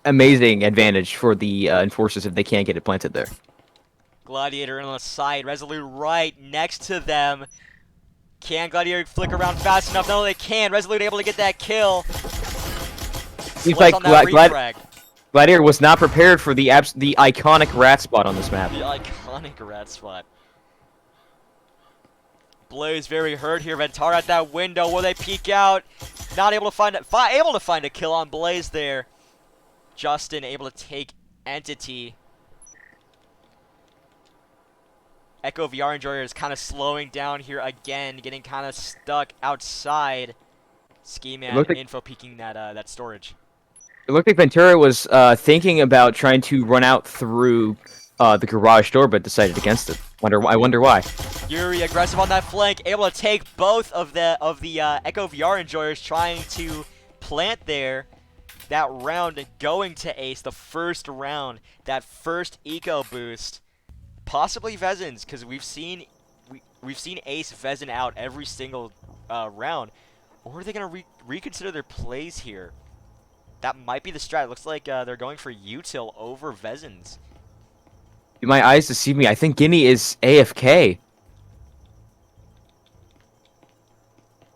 amazing advantage for the enforcers if they can't get it planted there. Gladiator on the side, Resolute right next to them. Can Gladiator flick around fast enough? No, they can. Resolute able to get that kill. He's like Gladiator was not prepared for the iconic rat spot on this map. The iconic rat spot. Blaze very hurt here. Ventar at that window. Will they peek out? Not able to find it. Able to find a kill on Blaze there. Justin able to take Entity. Echo VR enjoyer is kind of slowing down here again, getting kind of stuck outside. Ski Man info peeking that storage. It looked like Ventura was thinking about trying to run out through the garage door, but decided against it. I wonder why. Yuri aggressive on that flank, able to take both of the Echo VR enjoyers, trying to plant there. That round going to ace the first round, that first eco boost, possibly Vezins, because we've seen ace Vezin out every single round. Or are they gonna reconsider their plays here? That might be the strat. It looks like they're going for util over Vezins. My eyes deceive me. I think Guinea is AFK.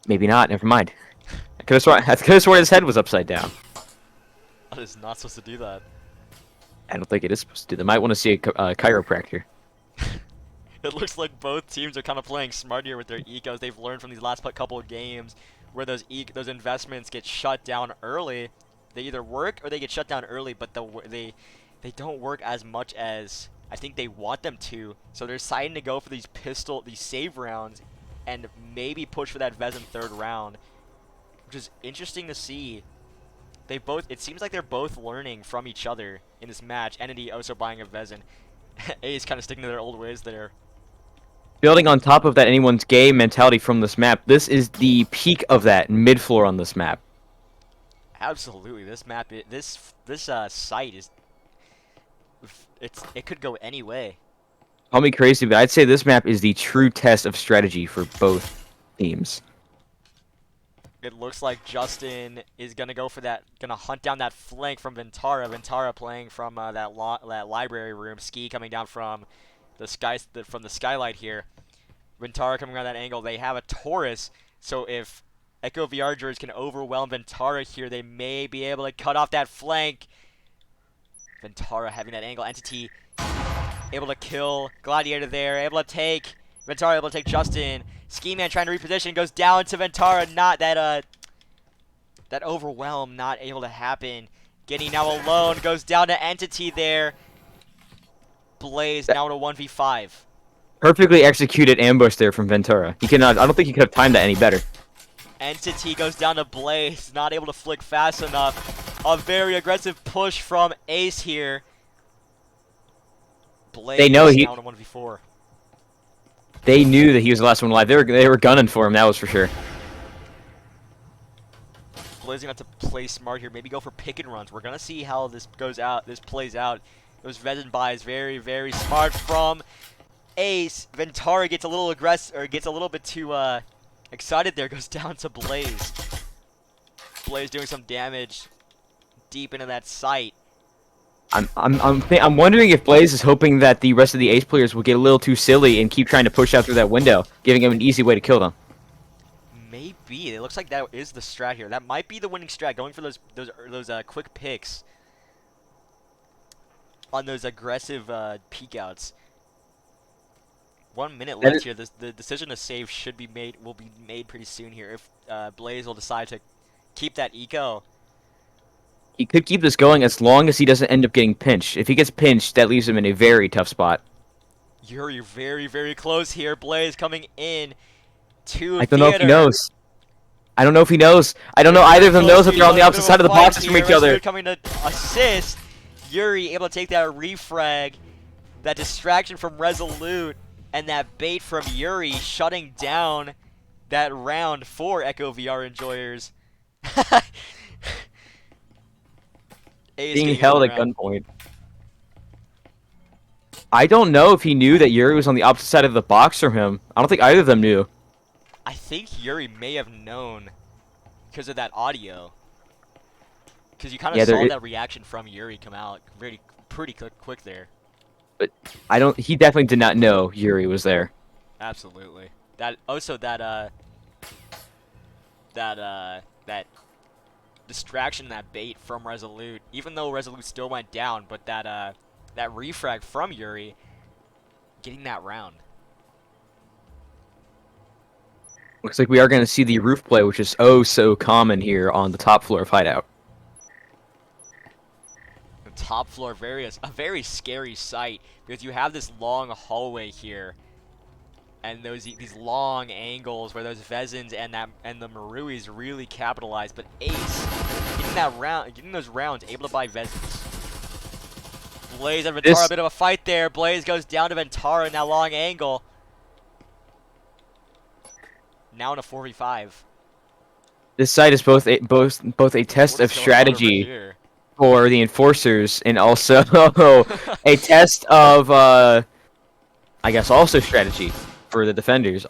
Maybe not. Never mind. I could have sworn his head was upside down. That is not supposed to do that. I don't think it is supposed to do that. Might want to see a chiropractor. It looks like both teams are kind of playing smart here with their ecos. They've learned from these last couple of games where those investments get shut down early. They either work or they get shut down early, but they don't work as much as I think they want them to. So they're deciding to go for these save rounds, and maybe push for that Vezin third round, which is interesting to see. It seems like they're both learning from each other in this match. Entity also buying a Vezin. A's kind of sticking to their old ways there. Building on top of that anyone's game mentality from this map, this is the peak of that mid-floor on this map. Absolutely, this map, this site is, it could go any way. Call me crazy, but I'd say this map is the true test of strategy for both teams. It looks like Justin is gonna hunt down that flank from Ventara. Ventara playing from that library room. Ski coming down from the skylight here. Ventara coming around that angle. They have a Taurus, so if Echo VR Jurors can overwhelm Ventara here, they may be able to cut off that flank. Ventara having that angle. Entity able to kill Gladiator there. Ventara able to take Justin. Ski Man trying to reposition, goes down to Ventara. Not that overwhelm, not able to happen. Getting now alone, goes down to Entity there. Blaze now in a 1v5. Perfectly executed ambush there from Ventura. I don't think he could have timed that any better. Entity goes down to Blaze, not able to flick fast enough. A very aggressive push from Ace here. They know Blaze now in a 1v4. they knew that he was the last one alive. They were gunning for him, that was for sure. Blaze gonna have to play smart here. Maybe go for pick and runs. We're gonna see how this goes out. This plays out. Those resin buys very, very smart from Ace. Ventara gets a little aggressive, or gets a little bit too excited there. Goes down to Blaze. Blaze doing some damage deep into that site. I'm wondering if Blaze is hoping that the rest of the Ace players will get a little too silly and keep trying to push out through that window, giving him an easy way to kill them. Maybe it looks like that is the strat here. That might be the winning strat. Going for those quick picks on those aggressive peek outs. 1 minute left here. The decision to save will be made pretty soon here. If Blaze will decide to keep that eco. He could keep this going as long as he doesn't end up getting pinched. If he gets pinched, that leaves him in a very tough spot. Yuri very, very close here. Blaze coming in to I don't know if he knows. I don't know if he knows. I don't know either of them knows that they're on the opposite side of the boxes from each other. Coming to assist. Yuri able to take that refrag, that distraction from Resolute, and that bait from Yuri, shutting down that round for Echo VR enjoyers. Being held at gunpoint. I don't know if he knew that Yuri was on the opposite side of the box from him. I don't think either of them knew. I think Yuri may have known because of that audio. Because you kind of saw that reaction from Yuri come out pretty quick there. But he definitely did not know Yuri was there. Absolutely. That distraction, that bait from Resolute, even though Resolute still went down, but that refrag from Yuri getting that round. Looks like we are going to see the roof play, which is oh so common here on the top floor of Hideout. The top floor, a very scary sight, because you have this long hallway here, and these long angles where those Vezins and the Maruis really capitalize. But Ace getting those rounds, able to buy Vezins. Blaze and Ventara, a bit of a fight there. Blaze goes down to Ventara in that long angle. Now in a 4v5. This site is both a test of strategy for the enforcers and also a test of I guess also strategy for the defenders.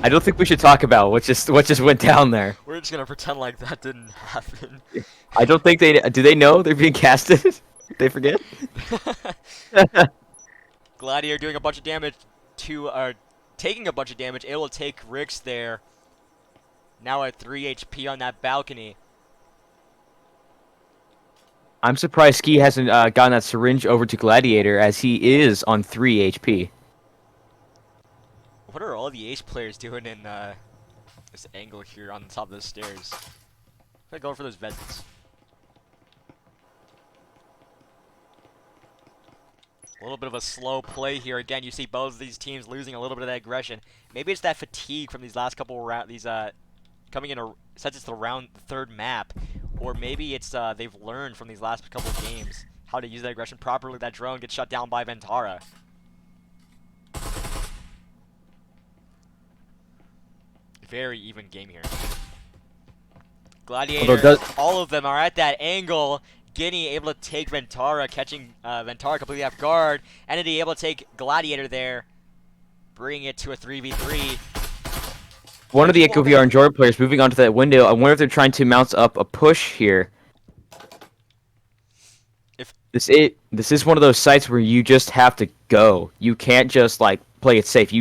I don't think we should talk about what just went down there. We're just gonna pretend like that didn't happen. I don't think do they know they're being casted? They forget? Gladiator doing a bunch of damage taking a bunch of damage, able to take Rix there. Now at 3 HP on that balcony. I'm surprised Ski hasn't gotten that syringe over to Gladiator, as he is on 3 HP. What are all the Ace players doing in this angle here on the top of the stairs? I'm going for those Vezins. A little bit of a slow play here. Again, you see both of these teams losing a little bit of that aggression. Maybe it's that fatigue from these last couple rounds. Coming in since it's the third map, or maybe it's they've learned from these last couple of games how to use that aggression properly. That drone gets shut down by Ventara. Very even game here. Gladiator, all of them are at that angle. Guinea able to take Ventara, catching Ventara completely off guard. Entity able to take Gladiator there, bringing it to a 3v3. One of the Echo VR Enjoyer players moving onto that window. I wonder if they're trying to mount up a push here. This is one of those sites where you just have to go. You can't just like play it safe.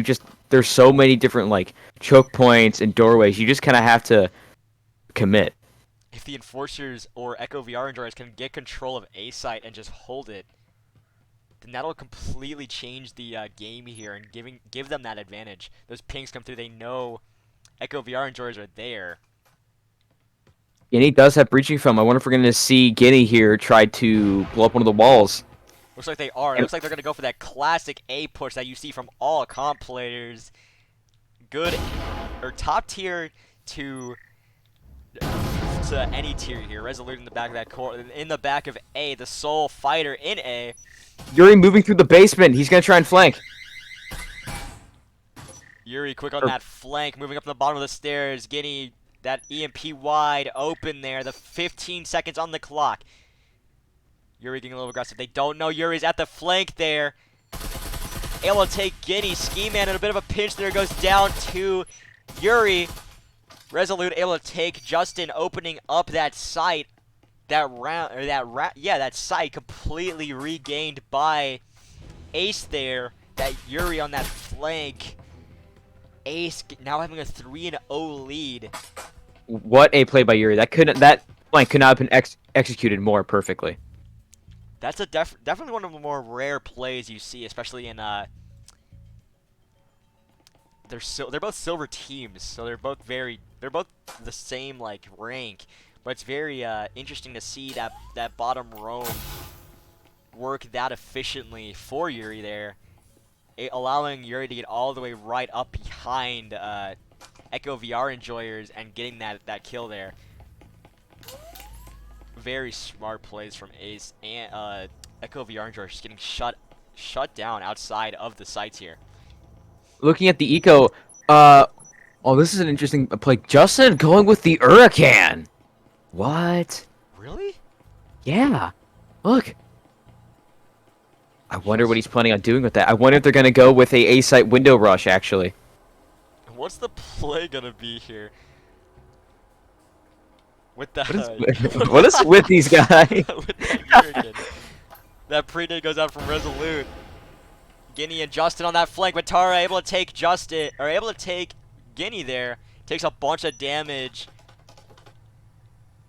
There's so many different like choke points and doorways. You just kind of have to commit. If the Enforcers or Echo VR enjoyers can get control of A site and just hold it, then that'll completely change the game here and give them that advantage. Those pings come through, they know Echo VR enjoyers are there. Guinea does have breaching film. I wonder if we're going to see Guinea here try to blow up one of the walls. Looks like they are. It looks like they're going to go for that classic A push that you see from all comp players. Good, or top tier to any tier here. Resolute in the back of that court, in the back of A, the sole fighter in A. Yuri moving through the basement. He's gonna try and flank. Yuri quick on that flank, moving up to the bottom of the stairs, getting that EMP wide open there. The 15 seconds on the clock. Yuri getting a little aggressive. They don't know Yuri's at the flank there. Able to take Guinea. Ski Man in a bit of a pinch there. Goes down to Yuri. Resolute able to take Justin, opening up that site. That site completely regained by Ace there. That Yuri on that flank. Ace now having a 3-0 lead. What a play by Yuri. That flank could not have been executed more perfectly. That's a definitely one of the more rare plays you see, especially in they're both silver teams, so they're both the same like rank, but it's very interesting to see that bottom roam work that efficiently for Yuri there, allowing Yuri to get all the way right up behind Echo VR enjoyers and getting that kill there. Very smart plays from Ace, and Echo VR enjoyers just getting shut down outside of the sites here. Looking at the eco, oh, this is an interesting play. Justin going with the Hurricane. What? Really? Yeah. Look. I wonder what he's planning on doing with that. I wonder if they're gonna go with a A-site window rush, actually. What's the play gonna be here? With the what is with these guys? with that Hurricane. That pre-nade goes out from Resolute. Guinea and Justin on that flank, but Tara able to take Guinea there. Takes a bunch of damage.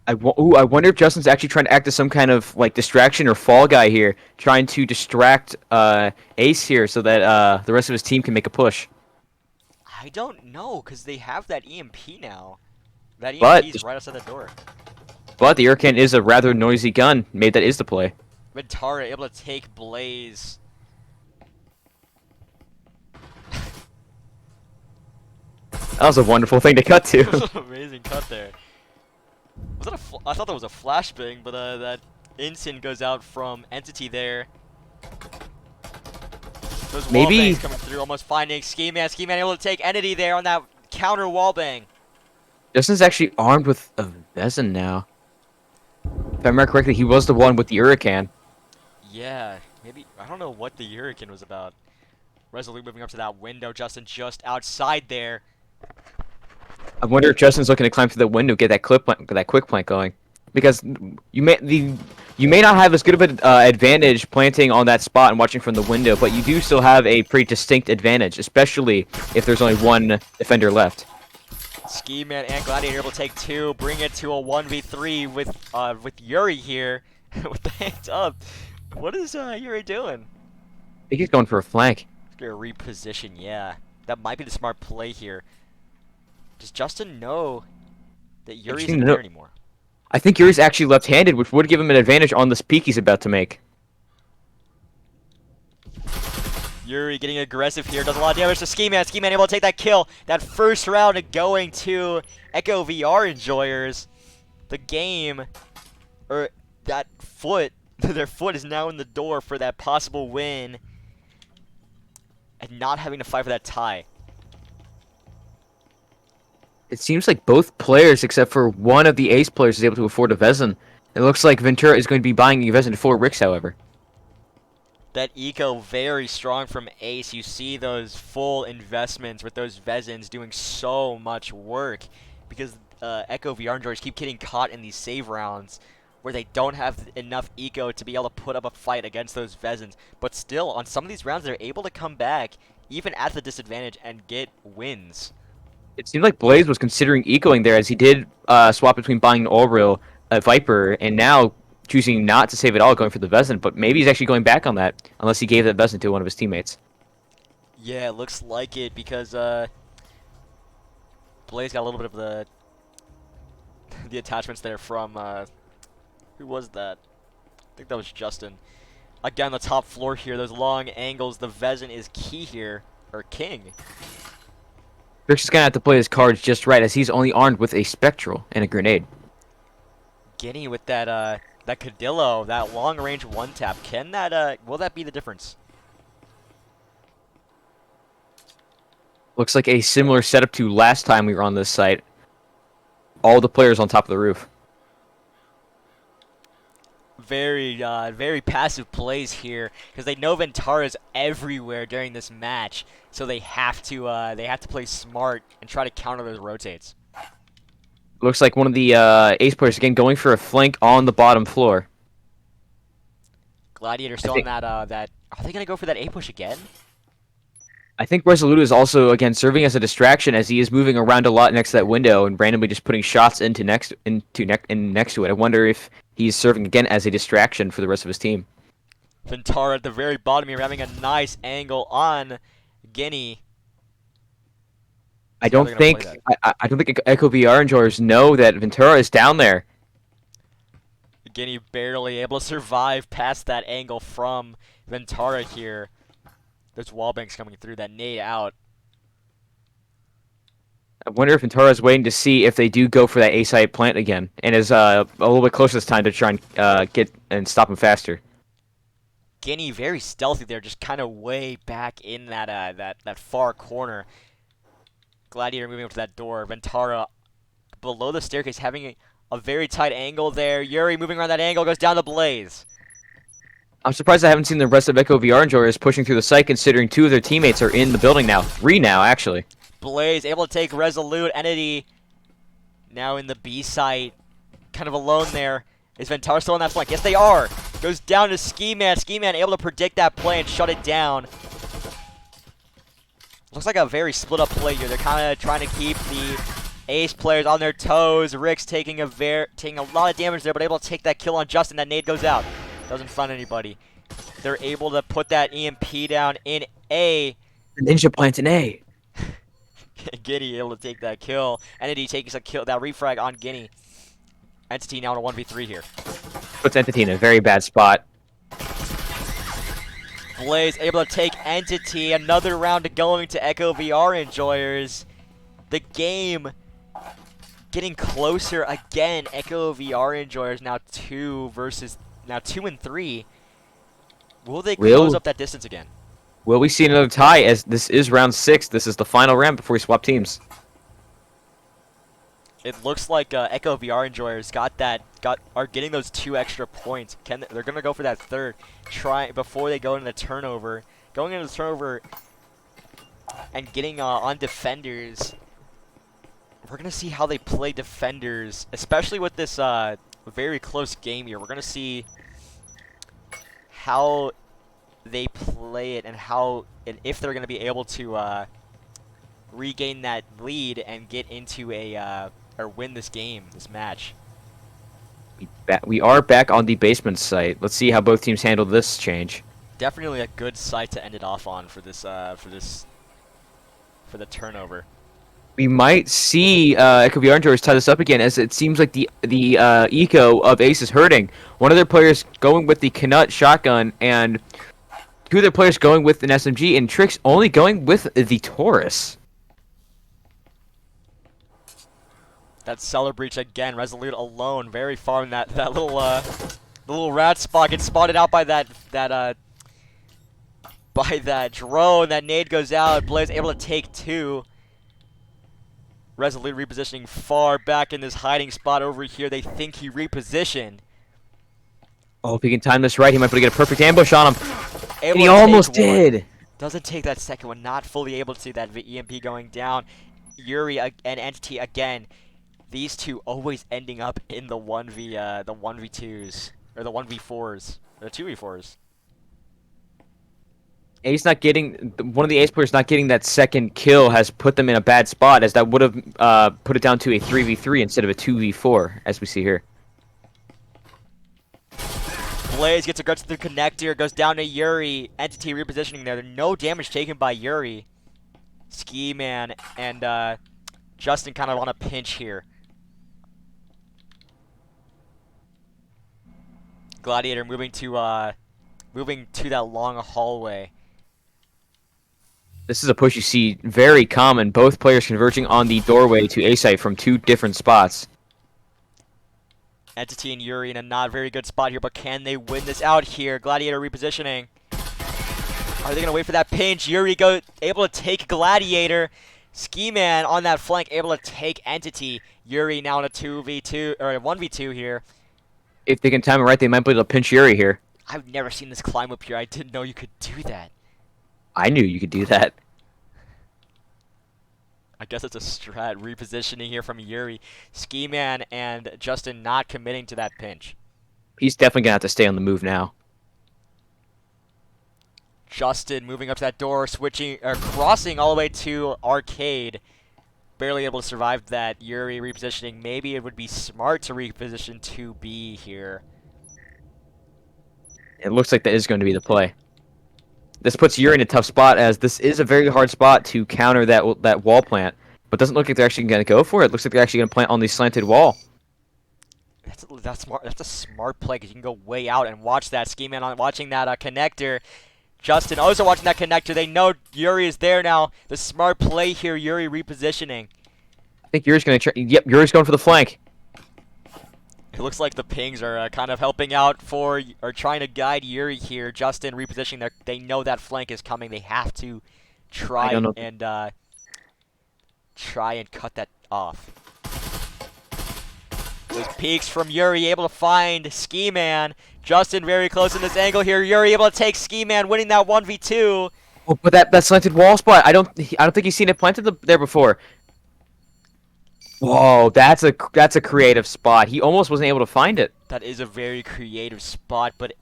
I wonder if Justin's actually trying to act as some kind of like distraction or fall guy here, trying to distract Ace here so that the rest of his team can make a push. I don't know, because they have that EMP now. That EMP is right outside the door. But the Hurricane is a rather noisy gun. Maybe that is the play. But Tara able to take Blaze. That was a wonderful thing to cut to. That was an amazing cut there. Was that I thought that was a flashbang, but that instant goes out from Entity there. Those wallbangs coming through, almost finding Ski Man. Ski Man able to take Entity there on that counter wallbang. Justin's actually armed with a Vezin now. If I remember correctly, he was the one with the Hurricane. Yeah, maybe. I don't know what the Hurricane was about. Resolute moving up to that window. Justin just outside there. I wonder if Justin's looking to climb through the window, get that quick plant going, because you may not have as good of an advantage planting on that spot and watching from the window, but you do still have a pretty distinct advantage, especially if there's only one defender left. Ski Man and Gladiator able to take two, bring it to a 1v3 with Yuri here with the hands up. What is Yuri doing? I think he's going for a flank. He's gonna reposition. Yeah, that might be the smart play here. Does Justin know that Yuri isn't there anymore? I think Yuri's actually left-handed, which would give him an advantage on this peek he's about to make. Yuri getting aggressive here, does a lot of damage to Ski Man. Ski Man able to take that kill. That first round going to Echo VR enjoyers. The game, or that foot, their foot is now in the door for that possible win. And not having to fight for that tie. It seems like both players, except for one of the Ace players, is able to afford a Vezin. It looks like Ventura is going to be buying a Vezin for Rix, however. That eco very strong from Ace. You see those full investments with those Vezins doing so much work because Echo VR enjoyers keep getting caught in these save rounds where they don't have enough eco to be able to put up a fight against those Vezins. But still, on some of these rounds, they're able to come back even at the disadvantage and get wins. It seemed like Blaze was considering ecoing there, as he did swap between buying an Orreal, a Viper, and now choosing not to save it all, going for the Vezin. But maybe he's actually going back on that, unless he gave that Vezin to one of his teammates. Yeah, it looks like it, because Blaze got a little bit of the attachments there from who was that? I think that was Justin. Again, the top floor here, those long angles. The Vezin is key here, or king. Trix is gonna have to play his cards just right, as he's only armed with a Spectral and a Grenade. Guinea with that Cadillo, that long range one tap. Can that will that be the difference? Looks like a similar setup to last time we were on this site. All the players on top of the roof. Very passive plays here because they know Ventara's everywhere during this match, so they have to play smart and try to counter those rotates. Looks like one of the ace players again going for a flank on the bottom floor. Gladiator I still on think that. Are they gonna go for that A push again? I think Resolute is also again serving as a distraction as he is moving around a lot next to that window and randomly just putting shots next to it. I wonder if he's serving again as a distraction for the rest of his team. Ventara at the very bottom here having a nice angle on Guinea. I See how don't they're gonna play think that. I don't think Echo VR enjoyers know that Ventura is down there. Guinea barely able to survive past that angle from Ventara here. There's wallbangs coming through, that nade out. I wonder if Ventura is waiting to see if they do go for that A site plant again, and is a little bit closer this time to try and get and stop him faster. Guinea very stealthy there, just kind of way back in that far corner. Gladiator moving up to that door. Ventara below the staircase having a very tight angle there. Yuri moving around that angle, goes down to Blaze. I'm surprised I haven't seen the rest of Echo VR enjoyers pushing through the site, considering 2 of their teammates are in the building now. 3 now, actually. Blaze able to take Resolute. Entity now in the B site. Kind of alone there. Is Ventara still on that flank? Yes, they are. Goes down to Ski Man. Ski Man able to predict that play and shut it down. Looks like a very split up play here. They're kind of trying to keep the ace players on their toes. Rick's taking a lot of damage there, but able to take that kill on Justin. That nade goes out. Doesn't find anybody. They're able to put that EMP down in A. The Ninja plant in A. Guinea able to take that kill. Entity takes a kill, that refrag on Guinea. Entity now in a 1v3 here. Puts Entity in a very bad spot. Blaze able to take Entity. Another round going to Echo VR enjoyers. The game getting closer again. Echo VR enjoyers now 2 and 3. Will they close up that distance again? Will we see another tie, as this is round 6? This is the final round before we swap teams. It looks like Echo VR enjoyers are getting those 2 extra points. They're gonna go for that third before they go into the turnover. Going into the turnover and getting on defenders. We're gonna see how they play defenders, especially with this very close game here. We're gonna see how they play it and if they're gonna be able to regain that lead and get into or win this game, this match. We are back on the basement site. Let's see how both teams handle this change. Definitely a good site to end it off on for the turnover. We might see Echo VR enjoyers tie this up again, as it seems like the eco of Ace is hurting. One of their players going with the Knut shotgun, and 2 of their players going with an SMG, and Trix only going with the Taurus. That cellar breach again, Resolute alone, very far in that little rat spot. Gets spotted out by that drone. That nade goes out. Blaze able to take 2. Resolute repositioning far back in this hiding spot over here. They think he repositioned. Oh, if he can time this right, he might be able to get a perfect ambush on him. Able And he to almost take one. did. Doesn't take that second one. Not fully able to. That EMP going down. Yuri and Entity again. These 2 always ending up in the 1v2s or the 1v4s or the 2v4s. Ace not getting one of the Ace players not getting that second kill has put them in a bad spot, as that would have put it down to a 3v3 instead of a 2v4, as we see here. Blaze gets a guts through connector, goes down to Yuri. Entity repositioning there. No damage taken by Yuri. Ski Man and Justin kind of on a pinch here. Gladiator moving to that long hallway. This is a push you see very common. Both players converging on the doorway to A site from two different spots. Entity and Yuri in a not very good spot here, but can they win this out here? Gladiator repositioning. Are they going to wait for that pinch? Yuri able to take Gladiator. Ski Man on that flank able to take Entity. Yuri now in a 2v2 or a 1v2 here. If they can time it right, they might be able to pinch Yuri here. I've never seen this climb up here. I didn't know you could do that. I knew you could do that. I guess it's a strat. Repositioning here from Yuri. Ski Man and Justin not committing to that pinch. He's definitely going to have to stay on the move now. Justin moving up to that door, crossing all the way to Arcade. Barely able to survive that Yuri repositioning. Maybe it would be smart to reposition to B here. It looks like that is going to be the play. This puts Yuri in a tough spot, as this is a very hard spot to counter that wall plant. But doesn't look like they're actually going to go for it. It looks like they're actually going to plant on the slanted wall. That's smart. That's a smart play because you can go way out and watch that. Ski Man on watching that connector. Justin also watching that connector. They know Yuri is there now. The smart play here, Yuri repositioning. I think Yuri's going to try. Yep, Yuri's going for the flank. It looks like the pings are kind of helping out or trying to guide Yuri here. Justin repositioning. They know that flank is coming. They have to try and cut that off. Those peeks from Yuri able to find Ski Man. Justin very close in this angle here. Yuri able to take Ski Man, winning that 1v2. Oh, but that slanted wall spot, I don't think he's seen it planted there before. Whoa, that's a creative spot. He almost wasn't able to find it. That is a very creative spot, but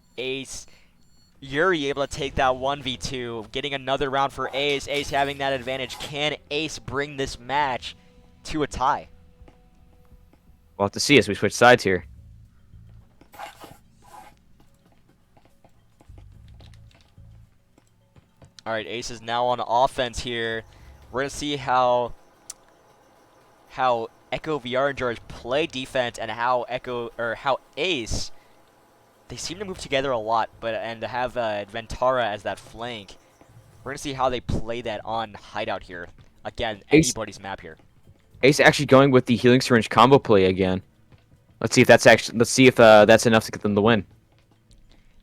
Yuri able to take that 1v2, getting another round for Ace. Ace having that advantage. Can Ace bring this match to a tie? We'll have to see as we switch sides here. All right, Ace is now on offense here. We're gonna see how Echo VR and George play defense and how Ace, they seem to move together a lot, and to have Ventara as that flank. We're gonna see how they play that on Hideout here. Again, anybody's map here. Ace actually going with the healing syringe combo play again. Let's see if that's enough to get them the win.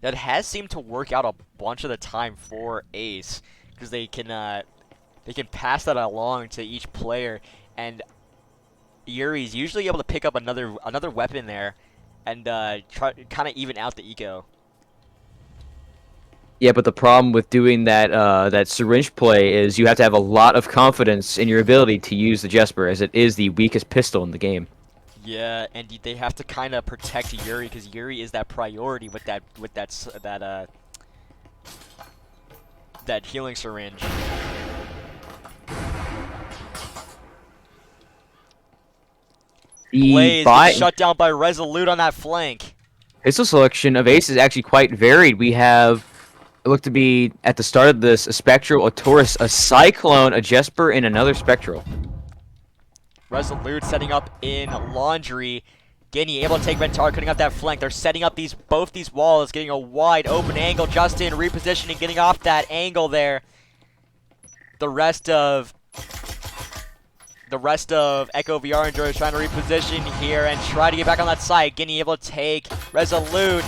That has seemed to work out a bunch of the time for Ace, because they can pass that along to each player, and Yuri's usually able to pick up another weapon there, and try kind of even out the eco. Yeah, but the problem with doing that syringe play is you have to have a lot of confidence in your ability to use the Jesper, as it is the weakest pistol in the game. Yeah, and they have to kind of protect Yuri because Yuri is that priority with that healing syringe. Blaze gets shut down by Resolute on that flank. Pistol selection of Ace is actually quite varied. We have, it looked to be at the start of this, a Spectral, a Taurus, a Cyclone, a Jesper, and another Spectral. Resolute setting up in Laundry. Guinea able to take Ventar, cutting up that flank. They're setting up both these walls, getting a wide open angle. Justin repositioning, getting off that angle there. The rest of Echo VR and George trying to reposition here and try to get back on that site. Guinea able to take Resolute.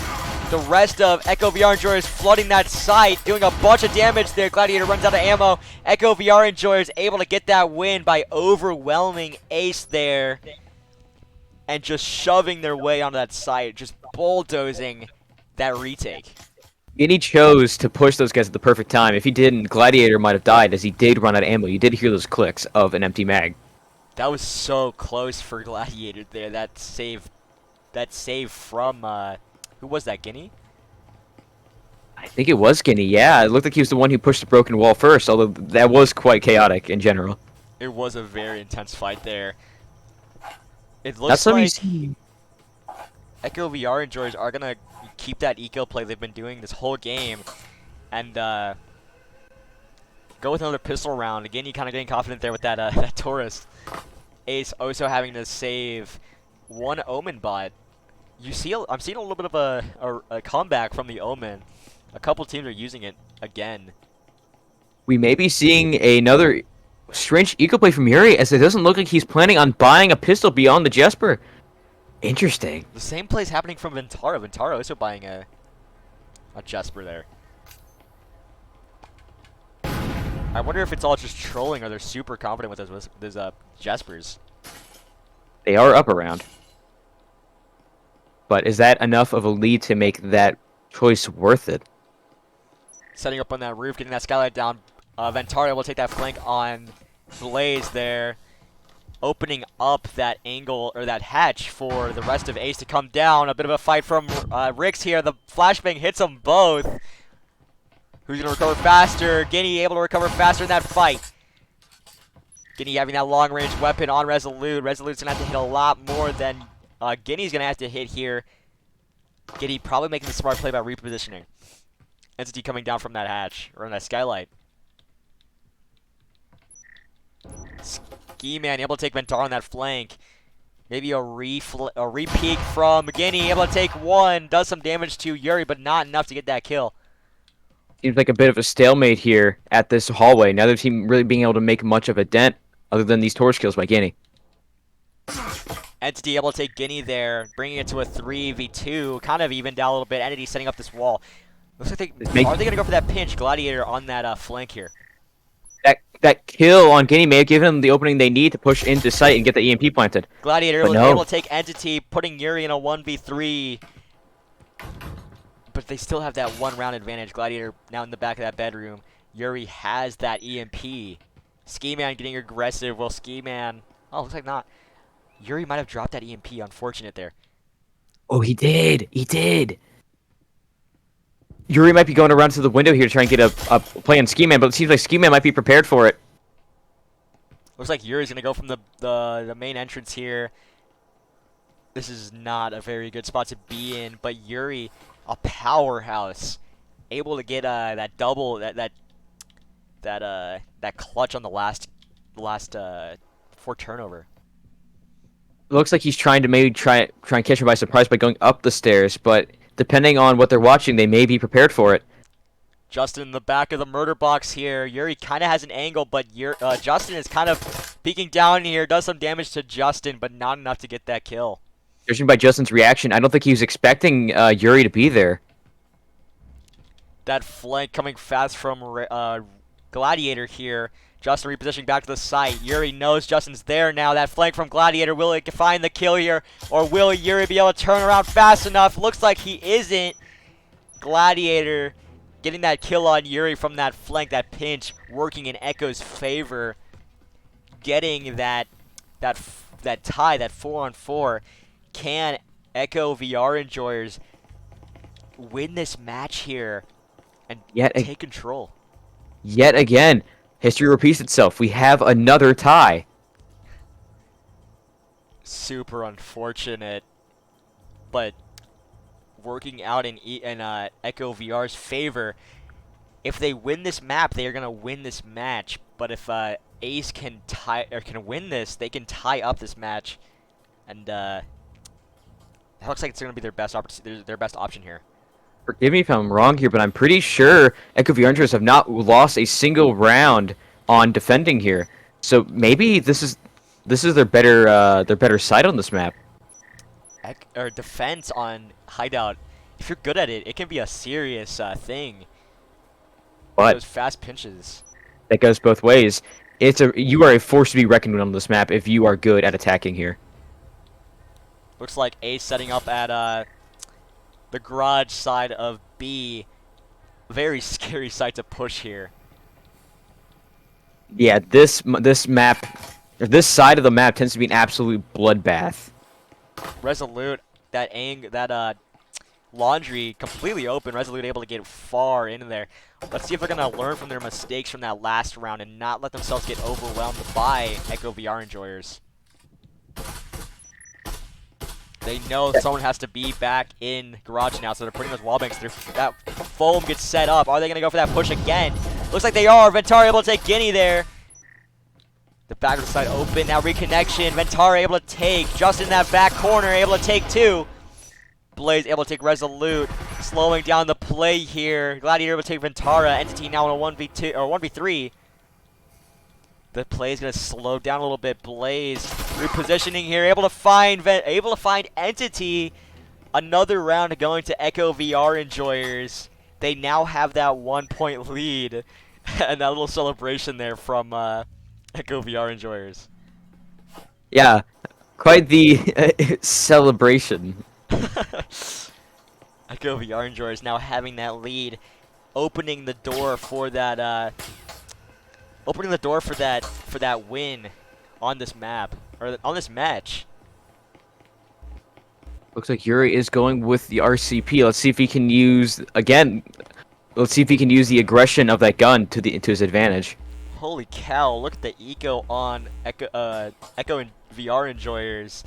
The rest of Echo VR Enjoyer is flooding that site, doing a bunch of damage there. Gladiator runs out of ammo. Echo VR Enjoyer is able to get that win by overwhelming Ace there and just shoving their way onto that site, just bulldozing that retake. And he chose to push those guys at the perfect time. If he didn't, Gladiator might have died, as he did run out of ammo. You did hear those clicks of an empty mag. That was so close for Gladiator there. That save from who was that, Guinea? I think it was Guinea, yeah. It looked like he was the one who pushed the broken wall first, although that was quite chaotic in general. It was a very intense fight there. It looks like Echo VR enjoyers are going to keep that eco play they've been doing this whole game and go with another pistol round. Again, you kind of getting confident there with that, that Taurus. Ace also having to save one Omen bot. I'm seeing a little bit of a comeback from the Omen. A couple teams are using it again. we may be seeing another strange eco play from Yuri, as it doesn't look like he's planning on buying a pistol beyond the Jesper. Interesting. The same play's happening from Ventaro. Ventaro also buying a Jesper there. I wonder if it's all just trolling or they're super confident with those Jespers. They are up around. But is that enough of a lead to make that choice worth it? Setting up on that roof, getting that skylight down. Ventaro will take that flank on Blaze there. Opening up that angle, or that hatch, for the rest of Ace to come down. A bit of a fight from Rix here. The flashbang hits them both. Who's going to recover faster? Guinea able to recover faster in that fight. Guinea having that long-range weapon on Resolute. Resolute's going to have to hit a lot more than Guinea's going to have to hit here. Guinea probably making the smart play by repositioning. Entity coming down from that hatch, or in that skylight. Ski Man able to take Ventaro on that flank. Maybe a re-peek from Guinea, able to take one. Does some damage to Yuri, but not enough to get that kill. Seems like a bit of a stalemate here at this hallway. Neither team really being able to make much of a dent other than these torch kills by Guinea. Entity able to take Guinea there, bringing it to a 3v2. Kind of evened out a little bit. Entity setting up this wall. Looks like are they going to go for that pinch Gladiator on that flank here? That kill on Guinea may have given them the opening they need to push into sight and get the EMP planted. Gladiator able to take Entity, putting Yuri in a 1v3. But they still have that one round advantage. Gladiator now in the back of that bedroom. Yuri has that EMP. Ski Man getting aggressive. Well, Ski Man... Oh, looks like not. Yuri might have dropped that EMP. Unfortunate there. Oh, he did. He did. Yuri might be going around to the window here to try and get a play on Ski Man, but it seems like Ski Man might be prepared for it. Looks like Yuri's going to go from the main entrance here. This is not a very good spot to be in, but Yuri, a powerhouse, able to get that double, that clutch on the last for turnover. It looks like he's trying to maybe try and catch him by surprise by going up the stairs, but depending on what they're watching, they may be prepared for it. Justin in the back of the murder box here. Yuri kind of has an angle, but Justin is kind of peeking down here. Does some damage to Justin, but not enough to get that kill. Judging by Justin's reaction, I don't think he was expecting Yuri to be there. That flank coming fast from Gladiator here. Justin repositioning back to the site. Yuri knows Justin's there now. That flank from Gladiator. Will it find the kill here? Or will Yuri be able to turn around fast enough? Looks like he isn't. Gladiator getting that kill on Yuri from that flank, that pinch, working in Echo's favor. Getting that tie, that 4-on-4. Can Echo VR enjoyers win this match here and take control? Yet again, history repeats itself. We have another tie. Super unfortunate, but working out in Echo VR's favor. If they win this map, they are gonna win this match. But if Ace can win this, they can tie up this match, and it looks like it's gonna be their best option here. Forgive me if I'm wrong here, but I'm pretty sure Echo VRs have not lost a single round on defending here. So maybe this is their better side on this map. Defense on Hideout. If you're good at it, it can be a serious thing. But those fast pinches. That goes both ways. You are a force to be reckoned with on this map if you are good at attacking here. Looks like Ace setting up at the garage side of B. Very scary site to push here. Yeah, this map, or this side of the map tends to be an absolute bloodbath. Resolute, that laundry completely open. Resolute able to get far into there. Let's see if they're gonna learn from their mistakes from that last round and not let themselves get overwhelmed by Echo VR enjoyers. They know someone has to be back in garage now, so they're putting those wall banks through. That foam gets set up. Are they going to go for that push again? Looks like they are. Ventaro able to take Guinea there. The back of the side open. Now reconnection. Ventaro able to take. Just in that back corner, able to take two. Blaze able to take Resolute. Slowing down the play here. Gladiator will take Ventara. Entity now in a 1v2 or 1v3. The play is gonna slow down a little bit. Blaze repositioning here, able to find Entity. Another round going to Echo VR enjoyers. They now have that 1-point lead, and that little celebration there from Echo VR enjoyers. Yeah, quite the celebration. Echo VR enjoyers now having that lead, opening the door for that. Opening the door for that win on this map or on this match. Looks like Yuri is going with the RCP. Let's see if he can use again. Let's see if he can use the aggression of that gun to his advantage. Holy cow! Look at the eco on Echo and VR enjoyers.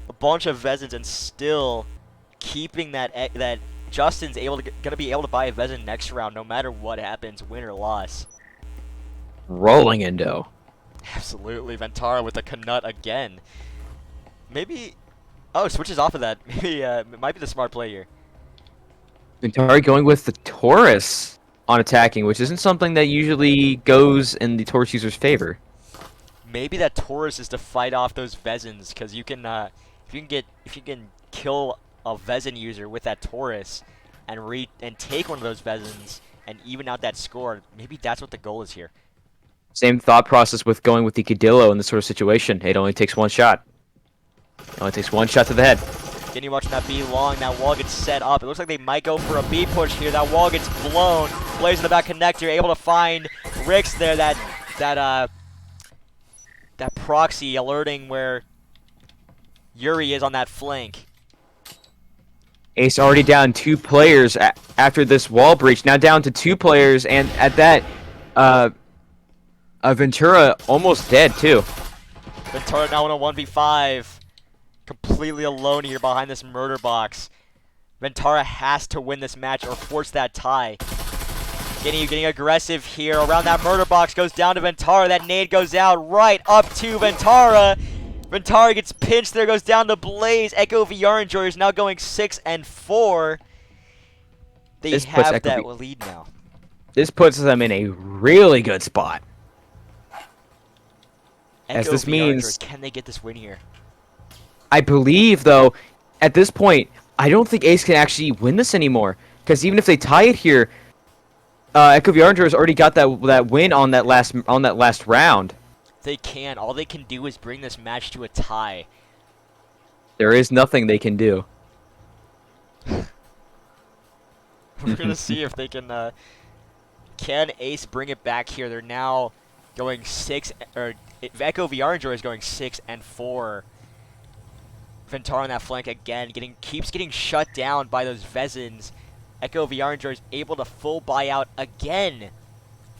A bunch of Vezins and still keeping that Justin's gonna be able to buy a Vezin next round no matter what happens, win or loss. Rolling Indo. Absolutely, Ventara with the Knut again. Maybe. Oh, switches off of that. Maybe it might be the smart play here. Ventari going with the Taurus on attacking, which isn't something that usually goes in the Taurus user's favor. Maybe that Taurus is to fight off those Vezins, because you can if you can kill a Vezin user with that Taurus and take one of those Vezins and even out that score. Maybe that's what the goal is here. Same thought process with going with the Cadillo in this sort of situation. It only takes one shot. It only takes one shot to the head. Continue watching that B long. That wall gets set up. It looks like they might go for a B push here. That wall gets blown. Blaze in the back connector, able to find Rix there. That proxy alerting where Yuri is on that flank. Ace already down 2 players after this wall breach. Now down to 2 players, and at that, Ventura almost dead too. Ventura now in a 1v5. Completely alone here behind this murder box. Ventara has to win this match or force that tie. Getting aggressive here around that murder box, goes down to Ventara. That nade goes out right up to Ventara. Ventara gets pinched there, goes down to Blaze. Echo VR enjoyers now going 6-4. They have that lead now. This puts them in a really good spot. As this means, can they get this win here? I believe, though, at this point, I don't think Ace can actually win this anymore. Because even if they tie it here, Echo VR has already got that win on that last round. They can. All they can do is bring this match to a tie. There is nothing they can do. We're gonna see if they can Ace bring it back here. They're now going Echo VR Enjoy is going 6-4. Ventara on that flank again, keeps getting shut down by those Vezins. Echo VR Enjoy is able to full buyout again.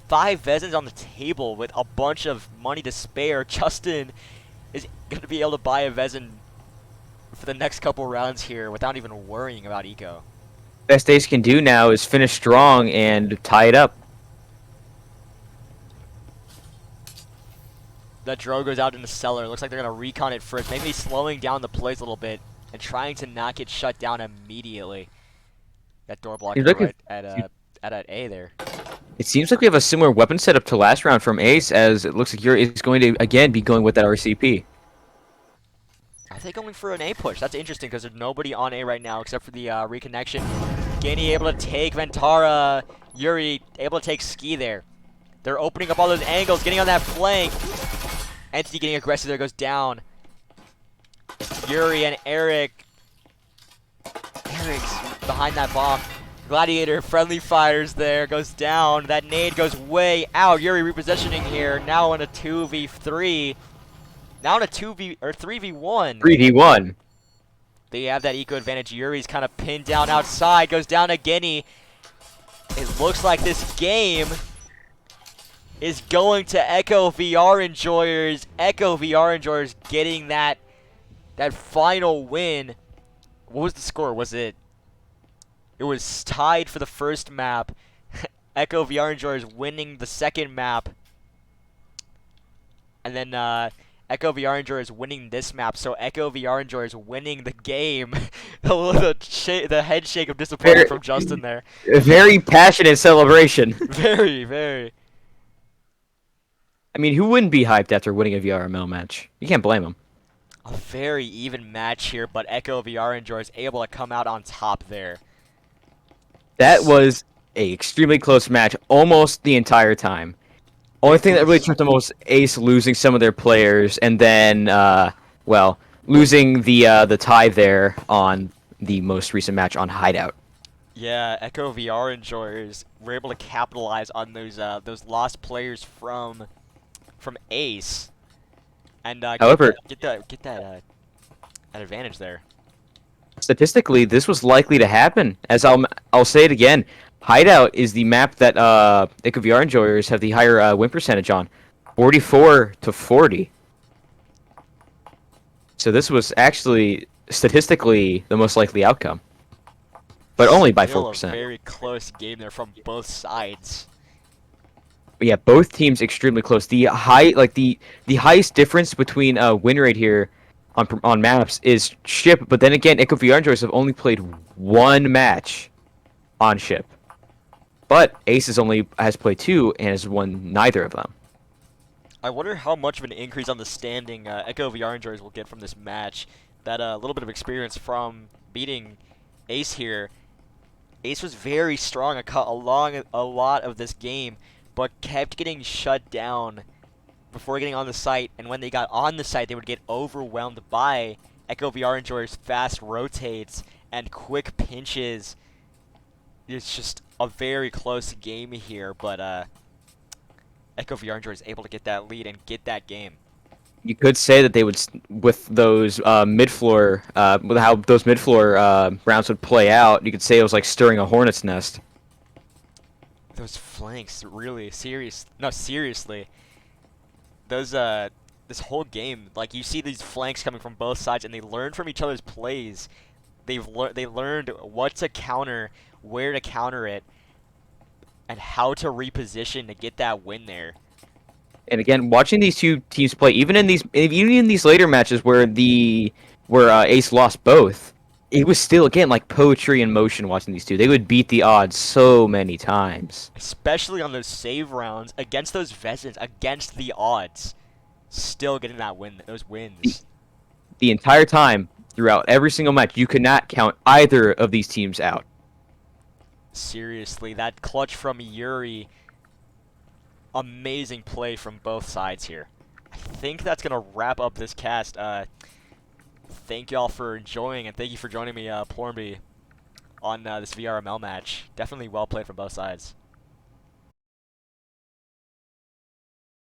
5 Vezins on the table with a bunch of money to spare. Justin is going to be able to buy a Vezin for the next couple rounds here without even worrying about Eco. Best Ace can do now is finish strong and tie it up. That Drow goes out in the cellar. Looks like they're going to recon it first. Maybe slowing down the plays a little bit and trying to not get shut down immediately. That door blocker right at A there. It seems like we have a similar weapon setup to last round from Ace, as it looks like Yuri is going to, again, be going with that RCP. Are they going for an A push? That's interesting because there's nobody on A right now except for the reconnection. Gainey able to take Ventara. Yuri able to take Ski there. They're opening up all those angles, getting on that flank. Entity getting aggressive there, goes down. Yuri and Eric's behind that bomb. Gladiator, friendly fires there, goes down. That nade goes way out. Yuri repositioning here, now in a 2v3. Now in a 3v1. 3v1. They have that eco advantage. Yuri's kind of pinned down outside, goes down to Guinea. It looks like this game is going to Echo VR enjoyers. Echo VR enjoyers getting that final win. What was the score? It was tied for the first map. Echo VR enjoyers winning the second map. And then Echo VR Enjoyer is winning this map, so Echo VR Enjoyer is winning the game. The head shake of disappointment Very, from Justin there. very passionate celebration. Very, very. I mean, who wouldn't be hyped after winning a VRML match? You can't blame him. A very even match here, but Echo VR Enjoyer is able to come out on top there. That was a extremely close match almost the entire time. Only thing that really tripped them was Ace losing some of their players, and then, well, losing the tie there on the most recent match on Hideout. Yeah, Echo VR Enjoyers were able to capitalize on those lost players from Ace, and However, get that advantage there. statistically, this was likely to happen. As I'll say it again, Hideout is the map that Echo VR enjoyers have the higher win percentage on, 44 to 40. So this was actually statistically the most likely outcome, but only by Still a 4%. very close game there from both sides. But yeah, both teams extremely close. The highest difference between win rate here on maps is ship, but then again, Echo VR enjoyers have only played one match on ship. But Ace has played two and has won neither of them. I wonder how much of an increase on the standing Echo VR Enjoyers will get from this match. That little bit of experience from beating Ace here. Ace was very strong along a lot of this game, but kept getting shut down before getting on the site. And when they got on the site, they would get overwhelmed by Echo VR Enjoyers' fast rotates and quick pinches. It's just a very close game here, but Echo VR Enjoyer is able to get that lead and get that game. You could say that they would, with those mid-floor, with how those mid-floor rounds would play out, you could say it was like stirring a hornet's nest. Those flanks, really seriously. Those this whole game, like you see these flanks coming from both sides, and they learn from each other's plays. They learned what to counter, where to counter it, and how to reposition to get that win there. And again, watching these two teams play, even in these later matches where Ace lost both, it was still again like poetry in motion watching these two. They would beat the odds so many times. Especially on those save rounds against those Vezins, against the odds. Still getting that win, those wins. The entire time, throughout every single match, you could not count either of these teams out. Seriously, that clutch from Yuri. Amazing play from both sides here. I think that's going to wrap up this cast. Thank y'all for enjoying, and thank you for joining me, Plormby, on this VRML match. Definitely well played from both sides.